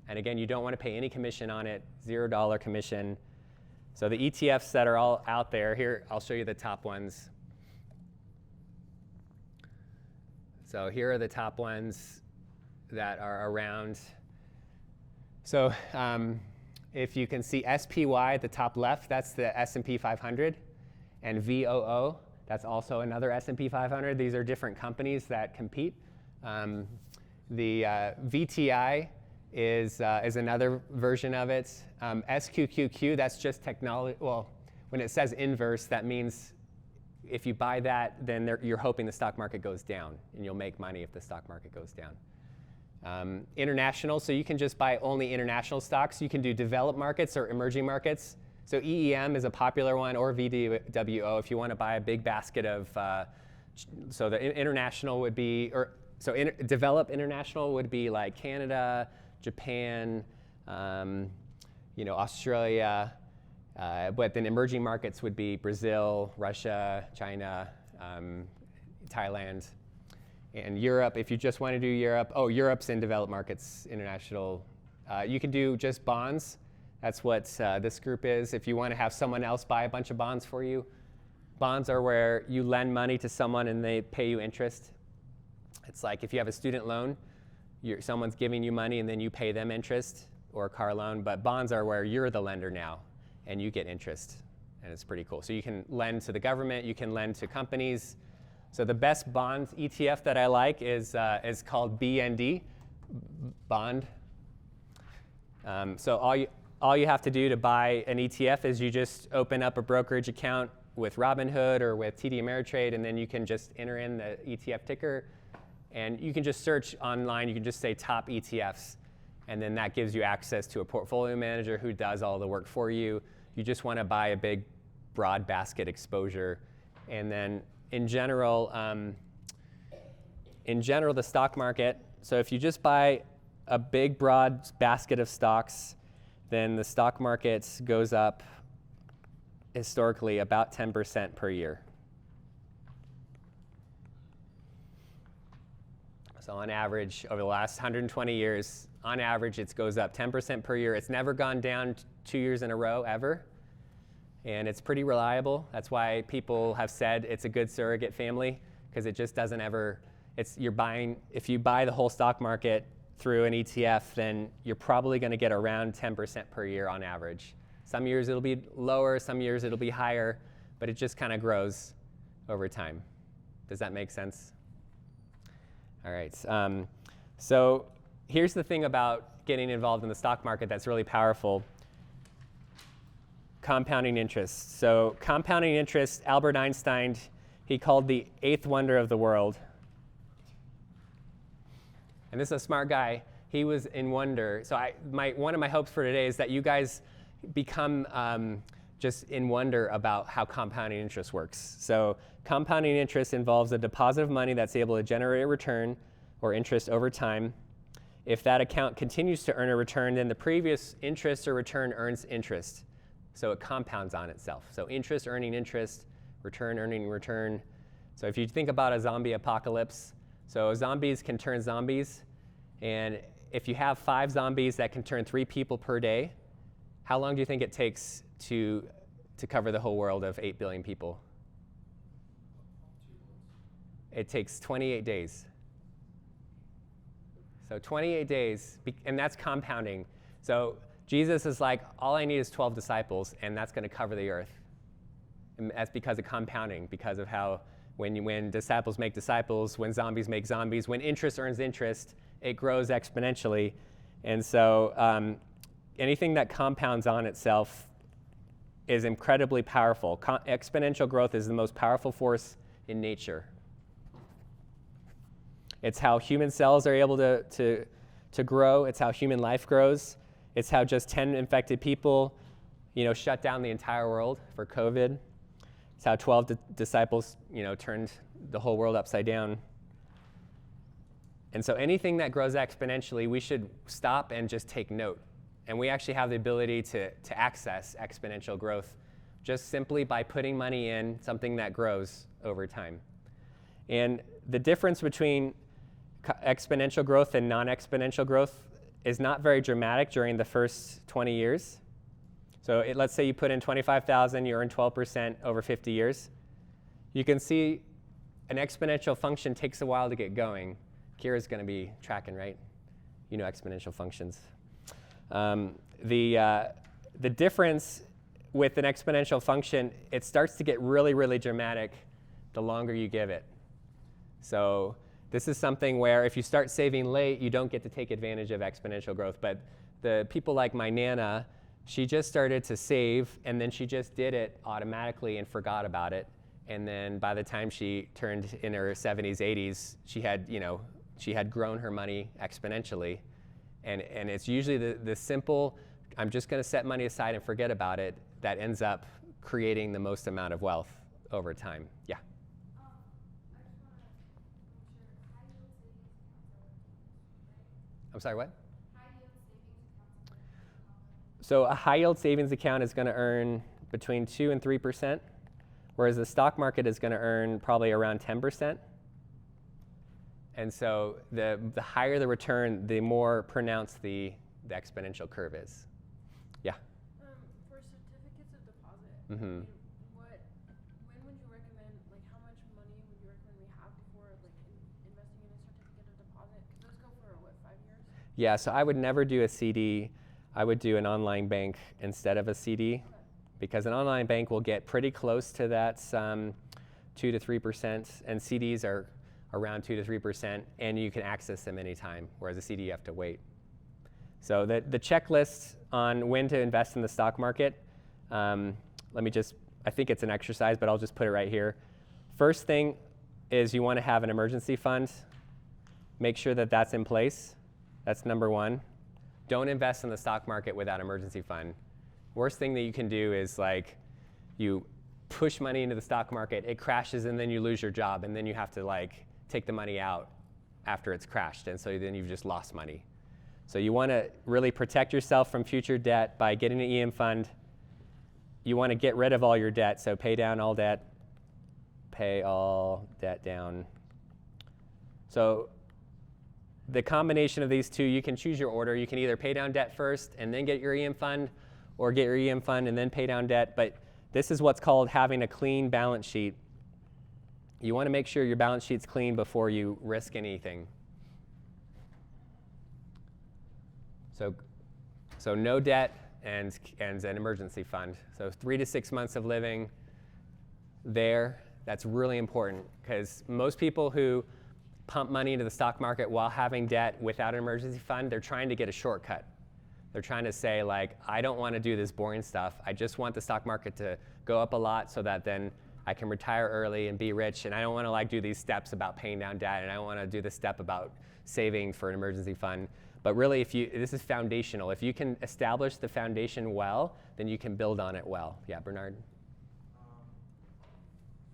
And again, you don't want to pay any commission on it, $0 commission. So the ETFs that are all out there, here, I'll show you the top ones. So here are the top ones that are around. So if you can see SPY at the top left, that's the S&P 500. And VOO, that's also another S&P 500. These are different companies that compete. The VTI is another version of it. SQQQ, that's just technology. Well, when it says inverse, that means if you buy that, then you're hoping the stock market goes down, and you'll make money if the stock market goes down. International, so you can just buy only international stocks. You can do developed markets or emerging markets. So EEM is a popular one, or VWO if you want to buy a big basket of, so the international would be, developed international would be like Canada, Japan, Australia, but then emerging markets would be Brazil, Russia, China, Thailand, and Europe. If you just want to do Europe, Europe's in developed markets, international. You can do just bonds. That's what this group is. If you want to have someone else buy a bunch of bonds for you, bonds are where you lend money to someone and they pay you interest. It's like if you have a student loan, someone's giving you money and then you pay them interest, or a car loan. But bonds are where you're the lender now and you get interest, and it's pretty cool. So you can lend to the government, you can lend to companies. So the best bond ETF that I like is called BND, bond. So all you have to do to buy an ETF is you just open up a brokerage account with Robinhood or with TD Ameritrade, and then you can just enter in the ETF ticker, and you can just search online. You can just say top ETFs, and then that gives you access to a portfolio manager who does all the work for you. You just want to buy a big, broad basket exposure, and then in general, the stock market. So if you just buy a big, broad basket of stocks, then the stock market goes up historically about 10% per year. So on average, over the last 120 years, on average, it goes up 10% per year. It's never gone down 2 years in a row, ever. And it's pretty reliable. That's why people have said it's a good surrogate family, because it just doesn't ever, if you buy the whole stock market through an ETF, then you're probably going to get around 10% per year on average. Some years it'll be lower, some years it'll be higher, but it just kind of grows over time. Does that make sense? All right. So here's the thing about getting involved in the stock market that's really powerful. Compounding interest. So compounding interest, Albert Einstein, he called the 8th wonder of the world. And this is a smart guy. He was in wonder. So one of my hopes for today is that you guys become just in wonder about how compounding interest works. So compounding interest involves a deposit of money that's able to generate a return or interest over time. If that account continues to earn a return, then the previous interest or return earns interest. So it compounds on itself. So interest earning interest, return earning return. So if you think about a zombie apocalypse, so zombies can turn zombies, and if you have 5 zombies that can turn 3 people per day, how long do you think it takes to cover the whole world of 8 billion people? It takes 28 days. So 28 days, and that's compounding. So Jesus is like, all I need is 12 disciples, and that's going to cover the earth. And that's because of compounding, because of how when disciples make disciples, when zombies make zombies, when interest earns interest, it grows exponentially. And so anything that compounds on itself is incredibly powerful. Exponential growth is the most powerful force in nature. It's how human cells are able to grow. It's how human life grows. It's how just 10 infected people, shut down the entire world for COVID. It's how 12 disciples, turned the whole world upside down. And so anything that grows exponentially, we should stop and just take note. And we actually have the ability to access exponential growth just simply by putting money in something that grows over time. And the difference between exponential growth and non-exponential growth is not very dramatic during the first 20 years. So let's say you put in 25,000, you earn 12% over 50 years. You can see an exponential function takes a while to get going. Kira's going to be tracking, right? You know exponential functions. The difference with an exponential function, it starts to get really, really dramatic the longer you give it. So this is something where if you start saving late, you don't get to take advantage of exponential growth. But the people like my Nana, she just started to save, and then she just did it automatically and forgot about it. And then by the time she turned in her 70s, 80s, she had grown her money exponentially. And it's usually the simple, I'm just going to set money aside and forget about it, that ends up creating the most amount of wealth over time. Yeah. I just want to make sure high yield savings accounts are right? I'm sorry, what? High yield savings accounts are So a high yield savings account is going to earn between 2 and 3%, whereas the stock market is going to earn probably around 10%. And so the higher the return, the more pronounced the exponential curve is. Yeah? For certificates of deposit, Mm-hmm. when would you recommend, how much money would you recommend we have before, investing in a certificate of deposit? Because those go for, 5 years? Yeah, so I would never do a CD. I would do an online bank instead of a CD, Okay. because an online bank will get pretty close to that 2 to 3%, and CDs are around 2 to 3%, and you can access them anytime, whereas a CD you have to wait. So the checklist on when to invest in the stock market, I think it's an exercise, but I'll just put it right here. First thing is you want to have an emergency fund. Make sure that that's in place. That's number one. Don't invest in the stock market without emergency fund. Worst thing that you can do is you push money into the stock market, it crashes, and then you lose your job, and then you have to take the money out after it's crashed, and so then you've just lost money. So you want to really protect yourself from future debt by getting an EM fund. You want to get rid of all your debt, so pay down all debt, pay all debt down. So the combination of these two, you can choose your order. You can either pay down debt first and then get your EM fund, or get your EM fund and then pay down debt, but this is what's called having a clean balance sheet. You want to make sure your balance sheet's clean before you risk anything. So no debt and an emergency fund. So 3 to 6 months of living there, that's really important, because most people who pump money into the stock market while having debt without an emergency fund, they're trying to get a shortcut. They're trying to say, I don't want to do this boring stuff. I just want the stock market to go up a lot so that then I can retire early and be rich, and I don't want to do these steps about paying down debt, and I don't want to do this step about saving for an emergency fund. But really, this is foundational. If you can establish the foundation well, then you can build on it well. Yeah, Bernard? I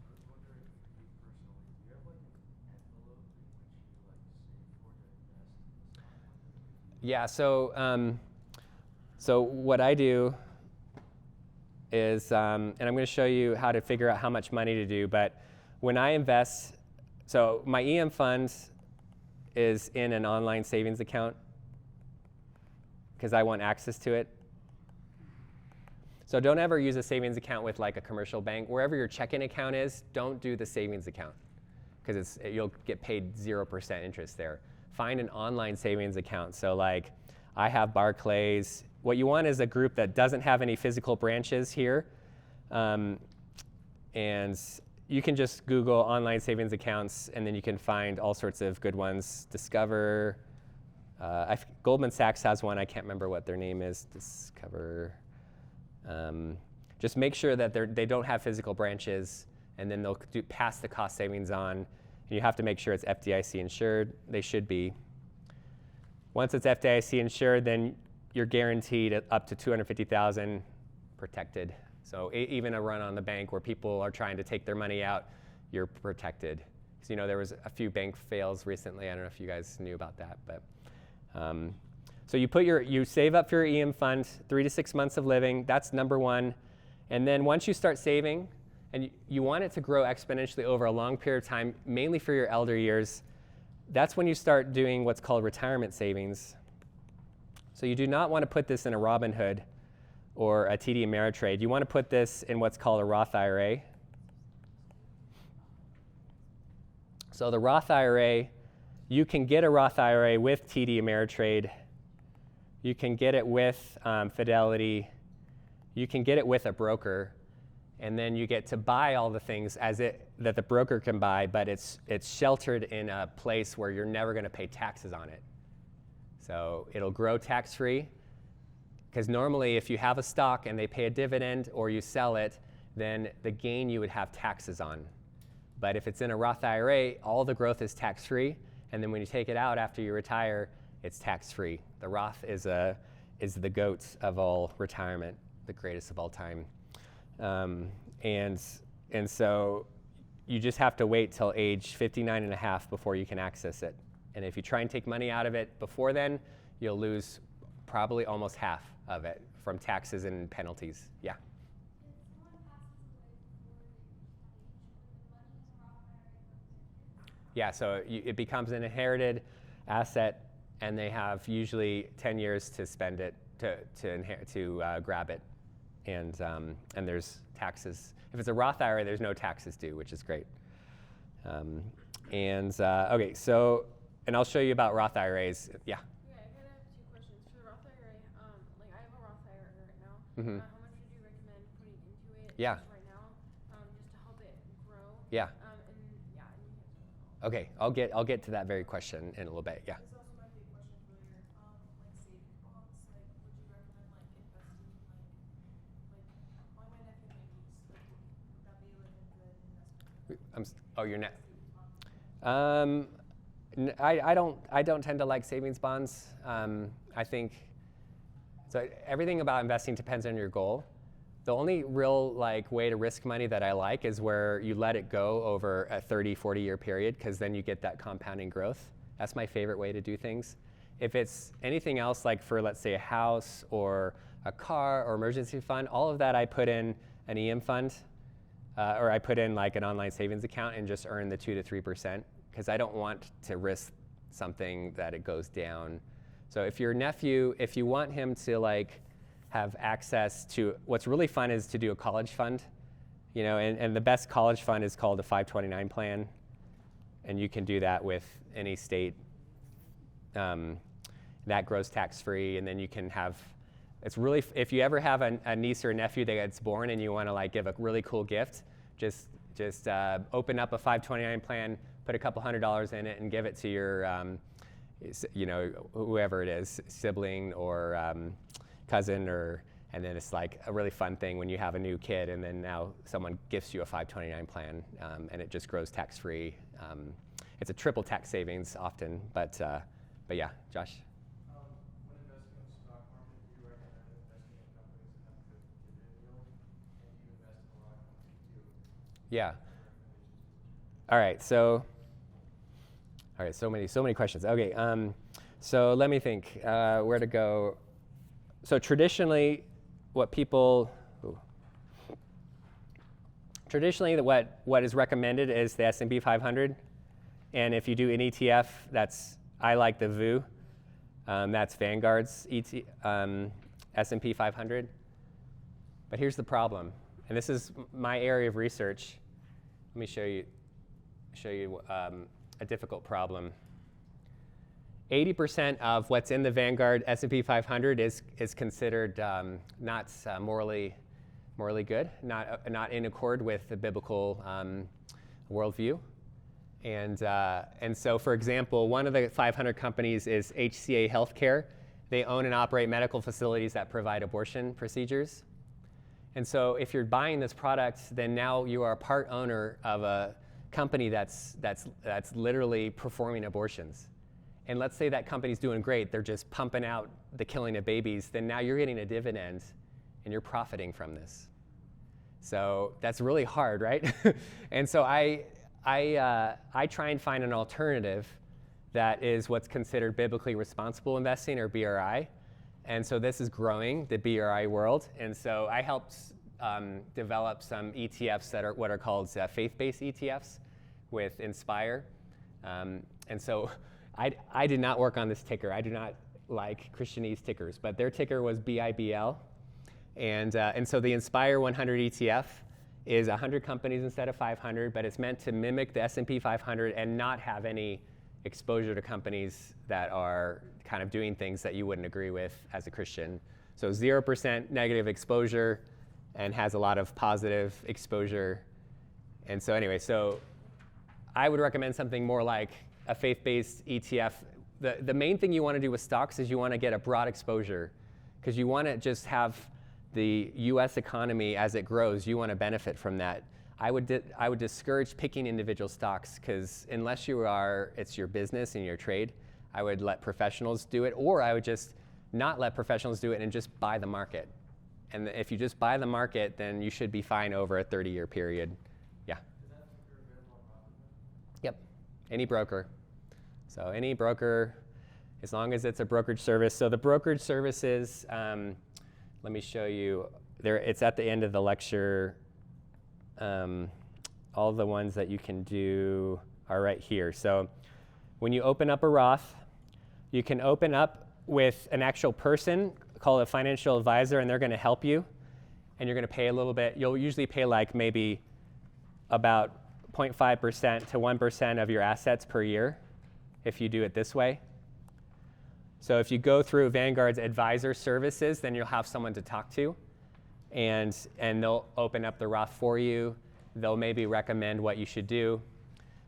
was wondering for you personally, do you have an envelope in which you save for to invest in the stock market? Yeah, so what I do is, and I'm going to show you how to figure out how much money to do, but when I invest, so my EM fund is in an online savings account because I want access to it. So don't ever use a savings account with a commercial bank. Wherever your checking account is, don't do the savings account, because you'll get paid 0% interest there. Find an online savings account. So I have Barclays. What you want is a group that doesn't have any physical branches here. And you can just Google online savings accounts, and then you can find all sorts of good ones. Discover, Goldman Sachs has one. I can't remember what their name is. Discover. Just make sure that they don't have physical branches, and then they'll pass the cost savings on. You have to make sure it's FDIC insured. They should be. Once it's FDIC insured, then you're guaranteed up to $250,000 protected. So even a run on the bank where people are trying to take their money out, you're protected. So, you know, there was a few bank fails recently. I don't know if you guys knew about that, but so you save up for your EM fund, 3 to 6 months of living. That's number one. And then once you start saving, and you want it to grow exponentially over a long period of time, mainly for your elder years, that's when you start doing what's called retirement savings. So you do not want to put this in a Robinhood or a TD Ameritrade. You want to put this in what's called a Roth IRA. So the Roth IRA, you can get a Roth IRA with TD Ameritrade. You can get it with Fidelity. You can get it with a broker. And then you get to buy all the things that the broker can buy, but it's sheltered in a place where you're never going to pay taxes on it. So it'll grow tax-free, because normally if you have a stock and they pay a dividend or you sell it, then the gain you would have taxes on. But if it's in a Roth IRA, all the growth is tax-free, and then when you take it out after you retire, it's tax-free. The Roth is the GOAT of all retirement, the greatest of all time. And so you just have to wait till age 59 and a half before you can access it. And if you try and take money out of it before then, you'll lose probably almost half of it from taxes and penalties. Yeah. Yeah, so it becomes an inherited asset, and they have usually 10 years to spend it, to grab it. And there's taxes. If it's a Roth IRA, there's no taxes due, which is great. Okay, so, and I'll show you about Roth IRAs. Yeah. Yeah, I kind of have 2 questions. For the Roth IRA, like I have a Roth IRA right now. Mm-hmm. How much would you recommend putting into it Yeah. just right now, just to help it grow? Yeah. And yeah, and you can Okay, I'll get to that very question in a little bit. Yeah. This also might be a question for your, like savings bonds. Like, would you recommend like investing like my nephew and my niece? Like, would that be like a good investment? Your net. I don't tend to like savings bonds. I think so. Everything about investing depends on your goal. The only real way to risk money that I like is where you let it go over a 30, 40-year period, because then you get that compounding growth. That's my favorite way to do things. If it's anything else, like for, let's say, a house or a car or emergency fund, all of that I put in an EM fund, or I put in like an online savings account and just earn the 2 to 3%, because I don't want to risk something that it goes down. So if your nephew, if you want him to have access to, what's really fun is to do a college fund, and the best college fund is called a 529 plan, and you can do that with any state. That grows tax-free, and then you can have, it's really, if you ever have a niece or a nephew that gets born and you want to give a really cool gift, just open up a 529 plan, put a couple $100s in it, and give it to your, whoever it is, sibling or cousin, and then it's like a really fun thing when you have a new kid, and then now someone gifts you a 529 plan, and it just grows tax-free. It's a triple tax savings often, but yeah, Josh. When investing in the stock market, do you recommend investing in companies that have good dividend yield? And do you invest in a lot of companies too? Yeah. All right. So many questions. Okay. So let me think where to go. So traditionally, what is recommended is the S&P 500, and if you do an ETF, I like the VU. That's Vanguard's S&P 500. But here's the problem, and this is my area of research. Let me show you a difficult problem. 80% of what's in the Vanguard S&P 500 is considered not morally good, not in accord with the biblical worldview. And so, for example, one of the 500 companies is HCA Healthcare. They own and operate medical facilities that provide abortion procedures. And so if you're buying this product, then now you are a part owner of a company that's literally performing abortions. And let's say that company's doing great, they're just pumping out the killing of babies, then now you're getting a dividend and you're profiting from this. So that's really hard, right? And so I try and find an alternative that is what's considered biblically responsible investing, or BRI. And so this is growing, the BRI world. And so I helped develop some ETFs that are what are called faith-based ETFs with Inspire. And so I did not work on this ticker. I do not like Christianese tickers, but their ticker was BIBL. And so the Inspire 100 ETF is 100 companies instead of 500, but it's meant to mimic the S&P 500 and not have any exposure to companies that are kind of doing things that you wouldn't agree with as a Christian. So 0% negative exposure and has a lot of positive exposure. And so anyway, so I would recommend something more like a faith-based ETF. The main thing you want to do with stocks is you want to get a broad exposure, because you want to just have the US economy as it grows, you want to benefit from that. I would discourage picking individual stocks, because unless it's your business and your trade, I would let professionals do it, or I would just not let professionals do it and just buy the market. And if you just buy the market, then you should be fine over a 30-year period. Yeah. Is that ticker available on Robinhood? Yep. Any broker. So any broker, as long as it's a brokerage service. So the brokerage services, let me show you. It's at the end of the lecture. All the ones that you can do are right here. So when you open up a Roth, you can open up with an actual person called a financial advisor, and they're going to help you. And you're going to pay a little bit. You'll usually pay like maybe about 0.5% to 1% of your assets per year if you do it this way. So if you go through Vanguard's advisor services, then you'll have someone to talk to, and they'll open up the Roth for you. They'll maybe recommend what you should do,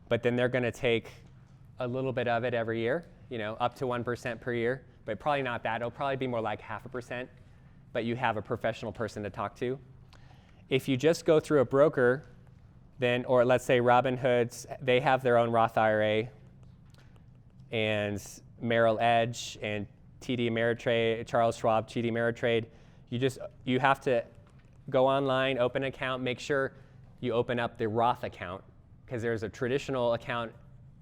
but then they're going to take a little bit of it every year, up to 1% per year, but probably not that. It'll probably be more like 0.5%, but you have a professional person to talk to. If you just go through a broker, then, or let's say Robinhood's, they have their own Roth IRA, and Merrill Edge and TD Ameritrade, Charles Schwab, TD Ameritrade. You have to go online, open an account, make sure you open up the Roth account, because there's a traditional account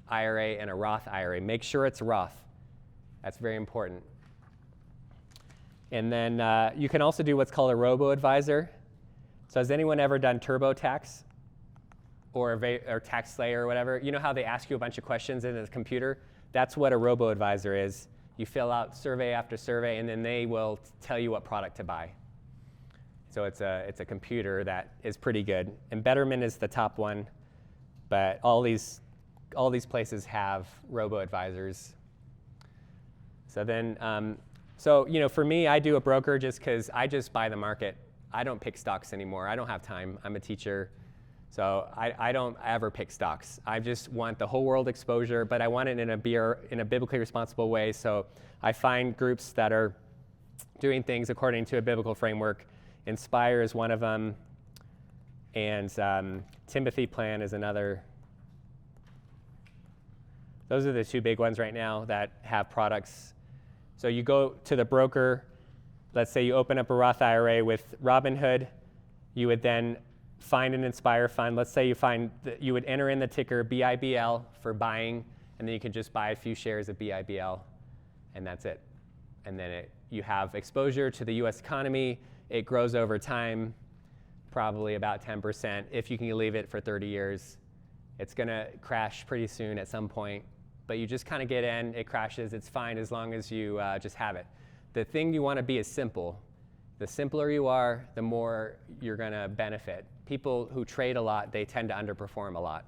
IRA and a Roth IRA. Make sure it's Roth. That's very important. And then you can also do what's called a robo-advisor. So has anyone ever done TurboTax or TaxSlayer or whatever? You know how they ask you a bunch of questions in a computer? That's what a robo-advisor is. You fill out survey after survey, and then they will tell you what product to buy. So it's a computer that is pretty good. And Betterment is the top one, but all these places have robo-advisors. So then, for me, I do a broker just because I just buy the market. I don't pick stocks anymore. I don't have time. I'm a teacher. So I don't ever pick stocks. I just want the whole world exposure, but I want it in a biblically responsible way. So I find groups that are doing things according to a biblical framework. Inspire is one of them, and Timothy Plan is another. Those are the two big ones right now that have products. So you go to the broker. Let's say you open up a Roth IRA with Robinhood. You would then find an Inspire fund. Let's say you would enter in the ticker BIBL for buying, and then you can just buy a few shares of BIBL, and that's it. And then you have exposure to the US economy. It grows over time, probably about 10%. If you can leave it for 30 years, it's going to crash pretty soon at some point. But you just kind of get in, it crashes, it's fine as long as you just have it. The thing you want to be is simple. The simpler you are, the more you're going to benefit. People who trade a lot, they tend to underperform a lot.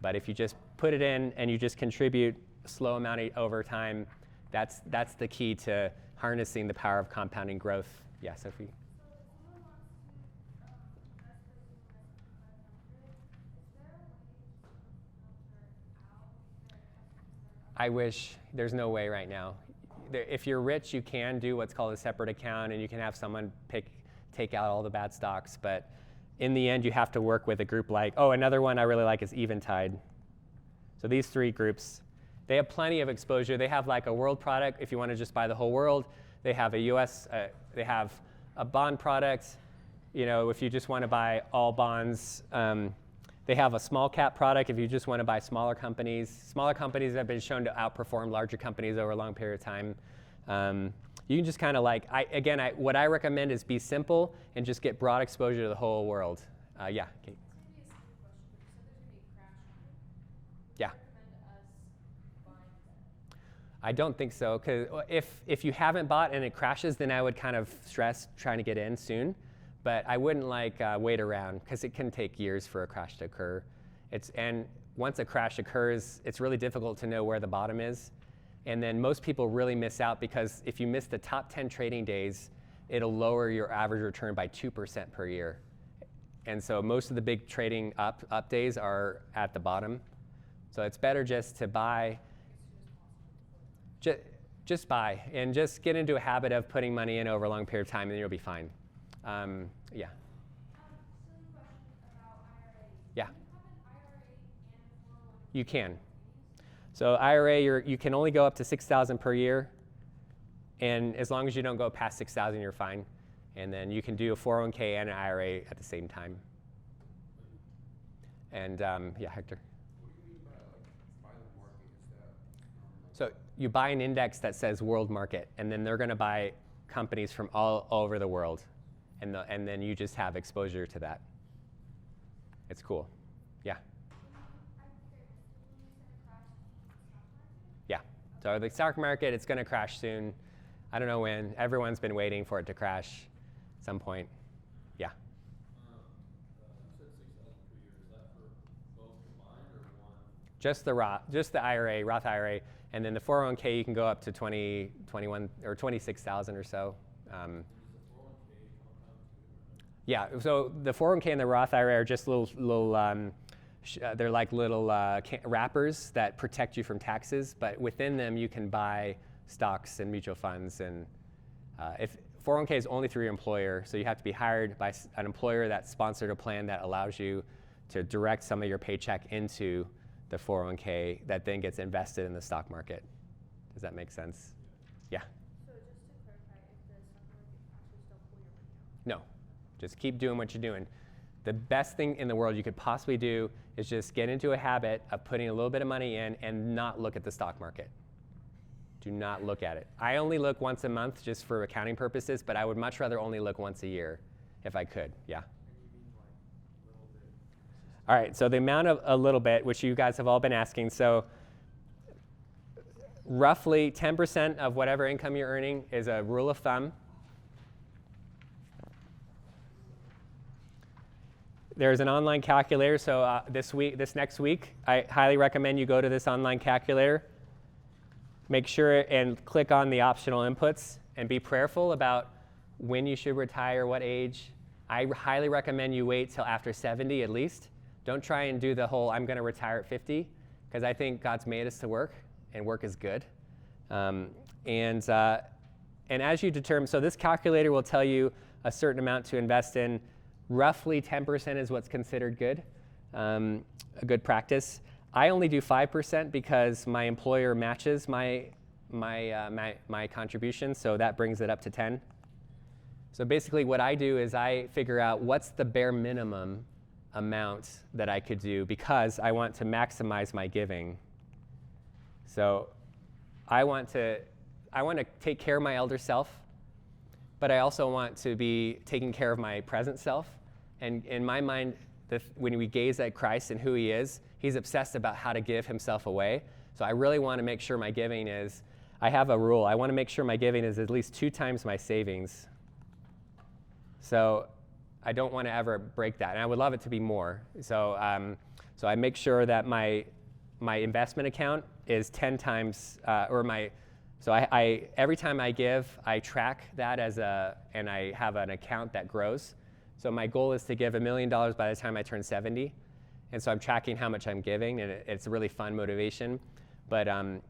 But if you just put it in and you just contribute a slow amount over time, that's the key to harnessing the power of compounding growth. Yeah, Sophie? I wish. There's no way right now. If you're rich, you can do what's called a separate account, and you can have someone take out all the bad stocks. But in the end, you have to work with a group like, another one I really like is Eventide. So these three groups, they have plenty of exposure. They have like a world product if you want to just buy the whole world. They have a US, they have a bond product, if you just want to buy all bonds. They have a small cap product if you just want to buy smaller companies. Smaller companies have been shown to outperform larger companies over a long period of time. You can just kind of what I recommend is be simple and just get broad exposure to the whole world. Yeah, Kate. It's gonna be a simple question, but you said there's gonna be a crash coming. Yeah. Would you recommend us buying then? I don't think so, because if you haven't bought and it crashes, then I would kind of stress trying to get in soon. But I wouldn't wait around, because it can take years for a crash to occur. And once a crash occurs, it's really difficult to know where the bottom is. And then most people really miss out, because if you miss the top 10 trading days, it'll lower your average return by 2% per year. And so most of the big trading up days are at the bottom. So it's better just to buy. Just buy and just get into a habit of putting money in over a long period of time, and you'll be fine. Yeah. Silly question about IRAs. Yeah. Can you have an IRA and a 401k? You can. So IRA, you can only go up to $6,000 per year, and as long as you don't go past $6,000, you're fine. And then you can do a 401k and an IRA at the same time. And yeah, Hector. What do you mean by the market? Is that So you buy an index that says world market, and then they're going to buy companies from all over the world, and then you just have exposure to that. It's cool. Yeah. Yeah. So the stock market, it's going to crash soon. I don't know when. Everyone's been waiting for it to crash at some point. Yeah. you said 6,000 per year? Is that for both combined or one? Just the IRA, Roth IRA, and then the 401k you can go up to 20, 21, or 26,000 or so. Does the 401k compound too? Yeah. So the 401k and the Roth IRA are just little they're like little wrappers that protect you from taxes, but within them you can buy stocks and mutual funds. And if 401k is only through your employer, so you have to be hired by an employer that sponsored a plan that allows you to direct some of your paycheck into the 401k that then gets invested in the stock market. Does that make sense? Yeah. So just to clarify, if the stock market crashes, don't pull your money out. No. Just keep doing what you're doing. The best thing in the world you could possibly do is just get into a habit of putting a little bit of money in and not look at the stock market. Do not look at it. I only look once a month just for accounting purposes, but I would much rather only look once a year if I could. Yeah. And you mean like little bit? All right, so the amount of a little bit, which you guys have all been asking, so roughly 10% of whatever income you're earning is a rule of thumb. There's an online calculator, so this next week, I highly recommend you go to this online calculator. Make sure and click on the optional inputs and be prayerful about when you should retire, what age. I highly recommend you wait till after 70 at least. Don't try and do the whole I'm going to retire at 50, because I think God's made us to work, and work is good. And as you determine, so this calculator will tell you a certain amount to invest in. Roughly 10% is what's considered good, a good practice. I only do 5% because my employer matches my contribution, so that brings it up to 10. So basically what I do is I figure out what's the bare minimum amount that I could do, because I want to maximize my giving. So I want to take care of my elder self, but I also want to be taking care of my present self. And in my mind, when we gaze at Christ and who he is, he's obsessed about how to give himself away. So I really want to make sure my giving is, I have a rule. I want to make sure my giving is at least 2 times my savings. So I don't want to ever break that. And I would love it to be more. So I make sure that my investment account is 10 times, so I every time I give, I track that and I have an account that grows. So my goal is to give $1 million by the time I turn 70. And so I'm tracking how much I'm giving, and it's a really fun motivation. But, and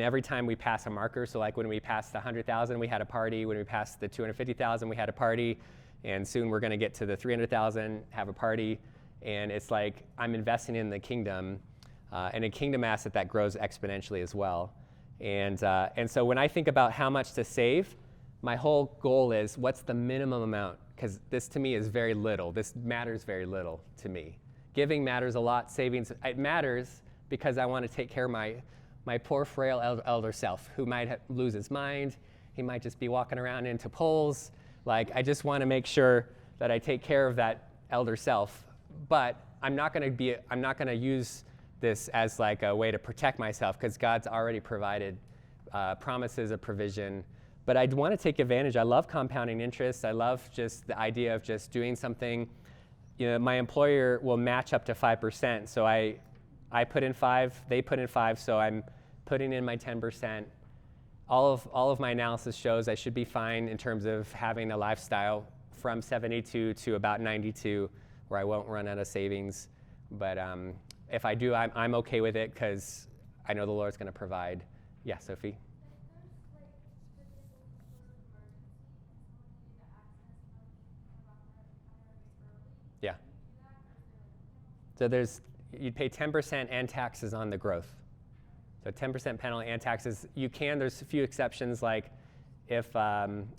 every time we pass a marker, so like when we passed the 100,000, we had a party. When we passed the 250,000, we had a party. And soon we're going to get to the 300,000, have a party. And it's like I'm investing in the kingdom and a kingdom asset that grows exponentially as well. And so when I think about how much to save, my whole goal is what's the minimum amount? Because this to me is very little. This matters very little to me. Giving matters a lot. Savings, it matters because I want to take care of my poor, frail elder self who might lose his mind. He might just be walking around into poles. Like, I just want to make sure that I take care of that elder self. But I'm not going to use this as like a way to protect myself because God's already provided promises of provision. But I want to take advantage. I love compounding interest. I love just the idea of just doing something. You know, my employer will match up to 5%. So I put in 5, they put in 5, so I'm putting in my 10%. All of my analysis shows I should be fine in terms of having a lifestyle from 72 to about 92, where I won't run out of savings. But if I do, I'm okay with it because I know the Lord's going to provide. Yeah, Sophie? Yeah. So you'd pay 10% and taxes on the growth. So 10% penalty and taxes. There's a few exceptions, like if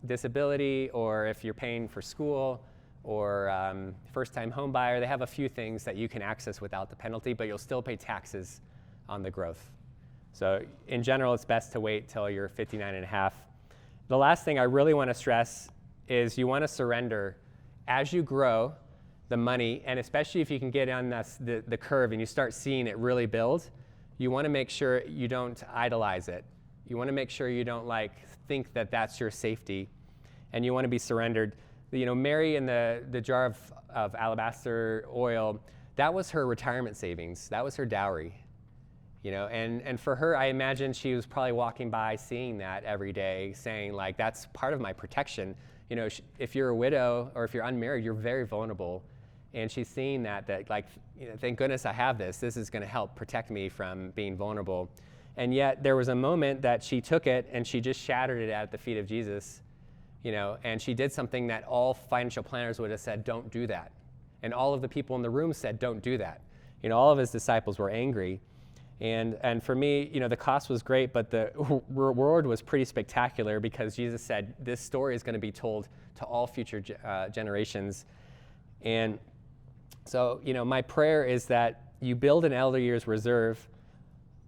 disability, or if you're paying for school, or first-time home buyer. They have a few things that you can access without the penalty, but you'll still pay taxes on the growth. So in general, it's best to wait till you're 59 and a half. The last thing I really want to stress is you want to surrender as you grow the money, and especially if you can get on the curve and you start seeing it really build, you want to make sure you don't idolize it. You want to make sure you don't think that that's your safety, and you want to be surrendered. You know, Mary in the jar of alabaster oil, that was her retirement savings. That was her dowry. You know, and for her, I imagine she was probably walking by seeing that every day, saying like, that's part of my protection. You know, if you're a widow or if you're unmarried, you're very vulnerable. And she's seeing that like, you know, thank goodness I have this. This is going to help protect me from being vulnerable. And yet there was a moment that she took it and she just shattered it at the feet of Jesus, you know, and she did something that all financial planners would have said, don't do that. And all of the people in the room said, don't do that. You know, all of his disciples were angry. And for me, you know, the cost was great, but the reward was pretty spectacular because Jesus said, this story is going to be told to all future generations. And so, you know, my prayer is that you build an elder years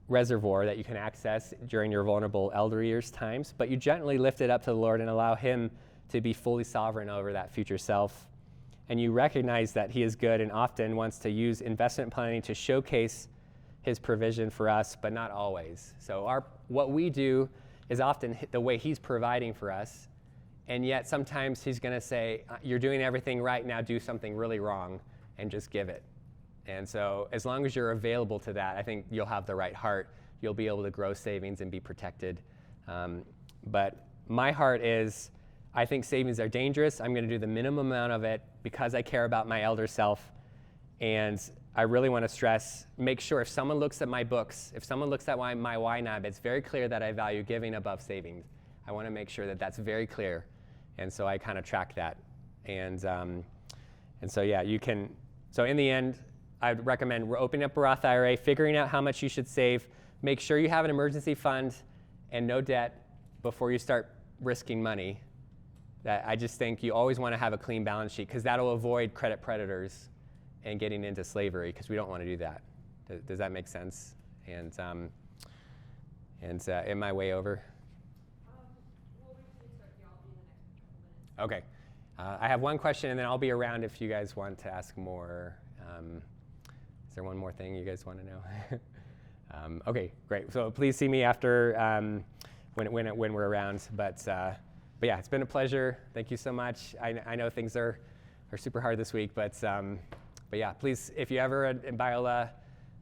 reservoir that you can access during your vulnerable elder years times, but you gently lift it up to the Lord and allow him to be fully sovereign over that future self. And you recognize that he is good and often wants to use investment planning to showcase his provision for us, but not always. So what we do is often the way he's providing for us, and yet sometimes he's going to say, you're doing everything right, now do something really wrong and just give it. And so as long as you're available to that, I think you'll have the right heart. You'll be able to grow savings and be protected. But my heart is, I think savings are dangerous. I'm going to do the minimum amount of it because I care about my elder self. And I really want to stress, make sure if someone looks at my books, if someone looks at my YNAB, it's very clear that I value giving above savings. I want to make sure that that's very clear. And so I kind of track that. And so, yeah, you can. So in the end, I'd recommend opening up a Roth IRA, figuring out how much you should save. Make sure you have an emergency fund and no debt before you start risking money. I just think you always want to have a clean balance sheet because that'll avoid credit predators and getting into slavery, because we don't want to do that. Does that make sense? And am I way over? Well, we just need to start the all in the next couple minutes. Okay. I have one question, and then I'll be around if you guys want to ask more. Is there one more thing you guys want to know? Okay, great. So please see me after when we're around. But yeah, it's been a pleasure. Thank you so much. I know things are super hard this week, but yeah, please, if you ever in Biola,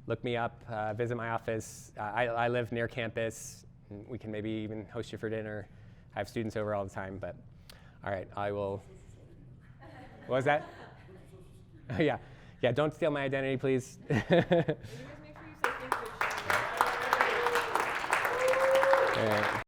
look me up, visit my office. I live near campus. We can maybe even host you for dinner. I have students over all the time, but all right, I will. What was that? Oh, yeah. Yeah, don't steal my identity, please. You guys make sure you say thank you. All right.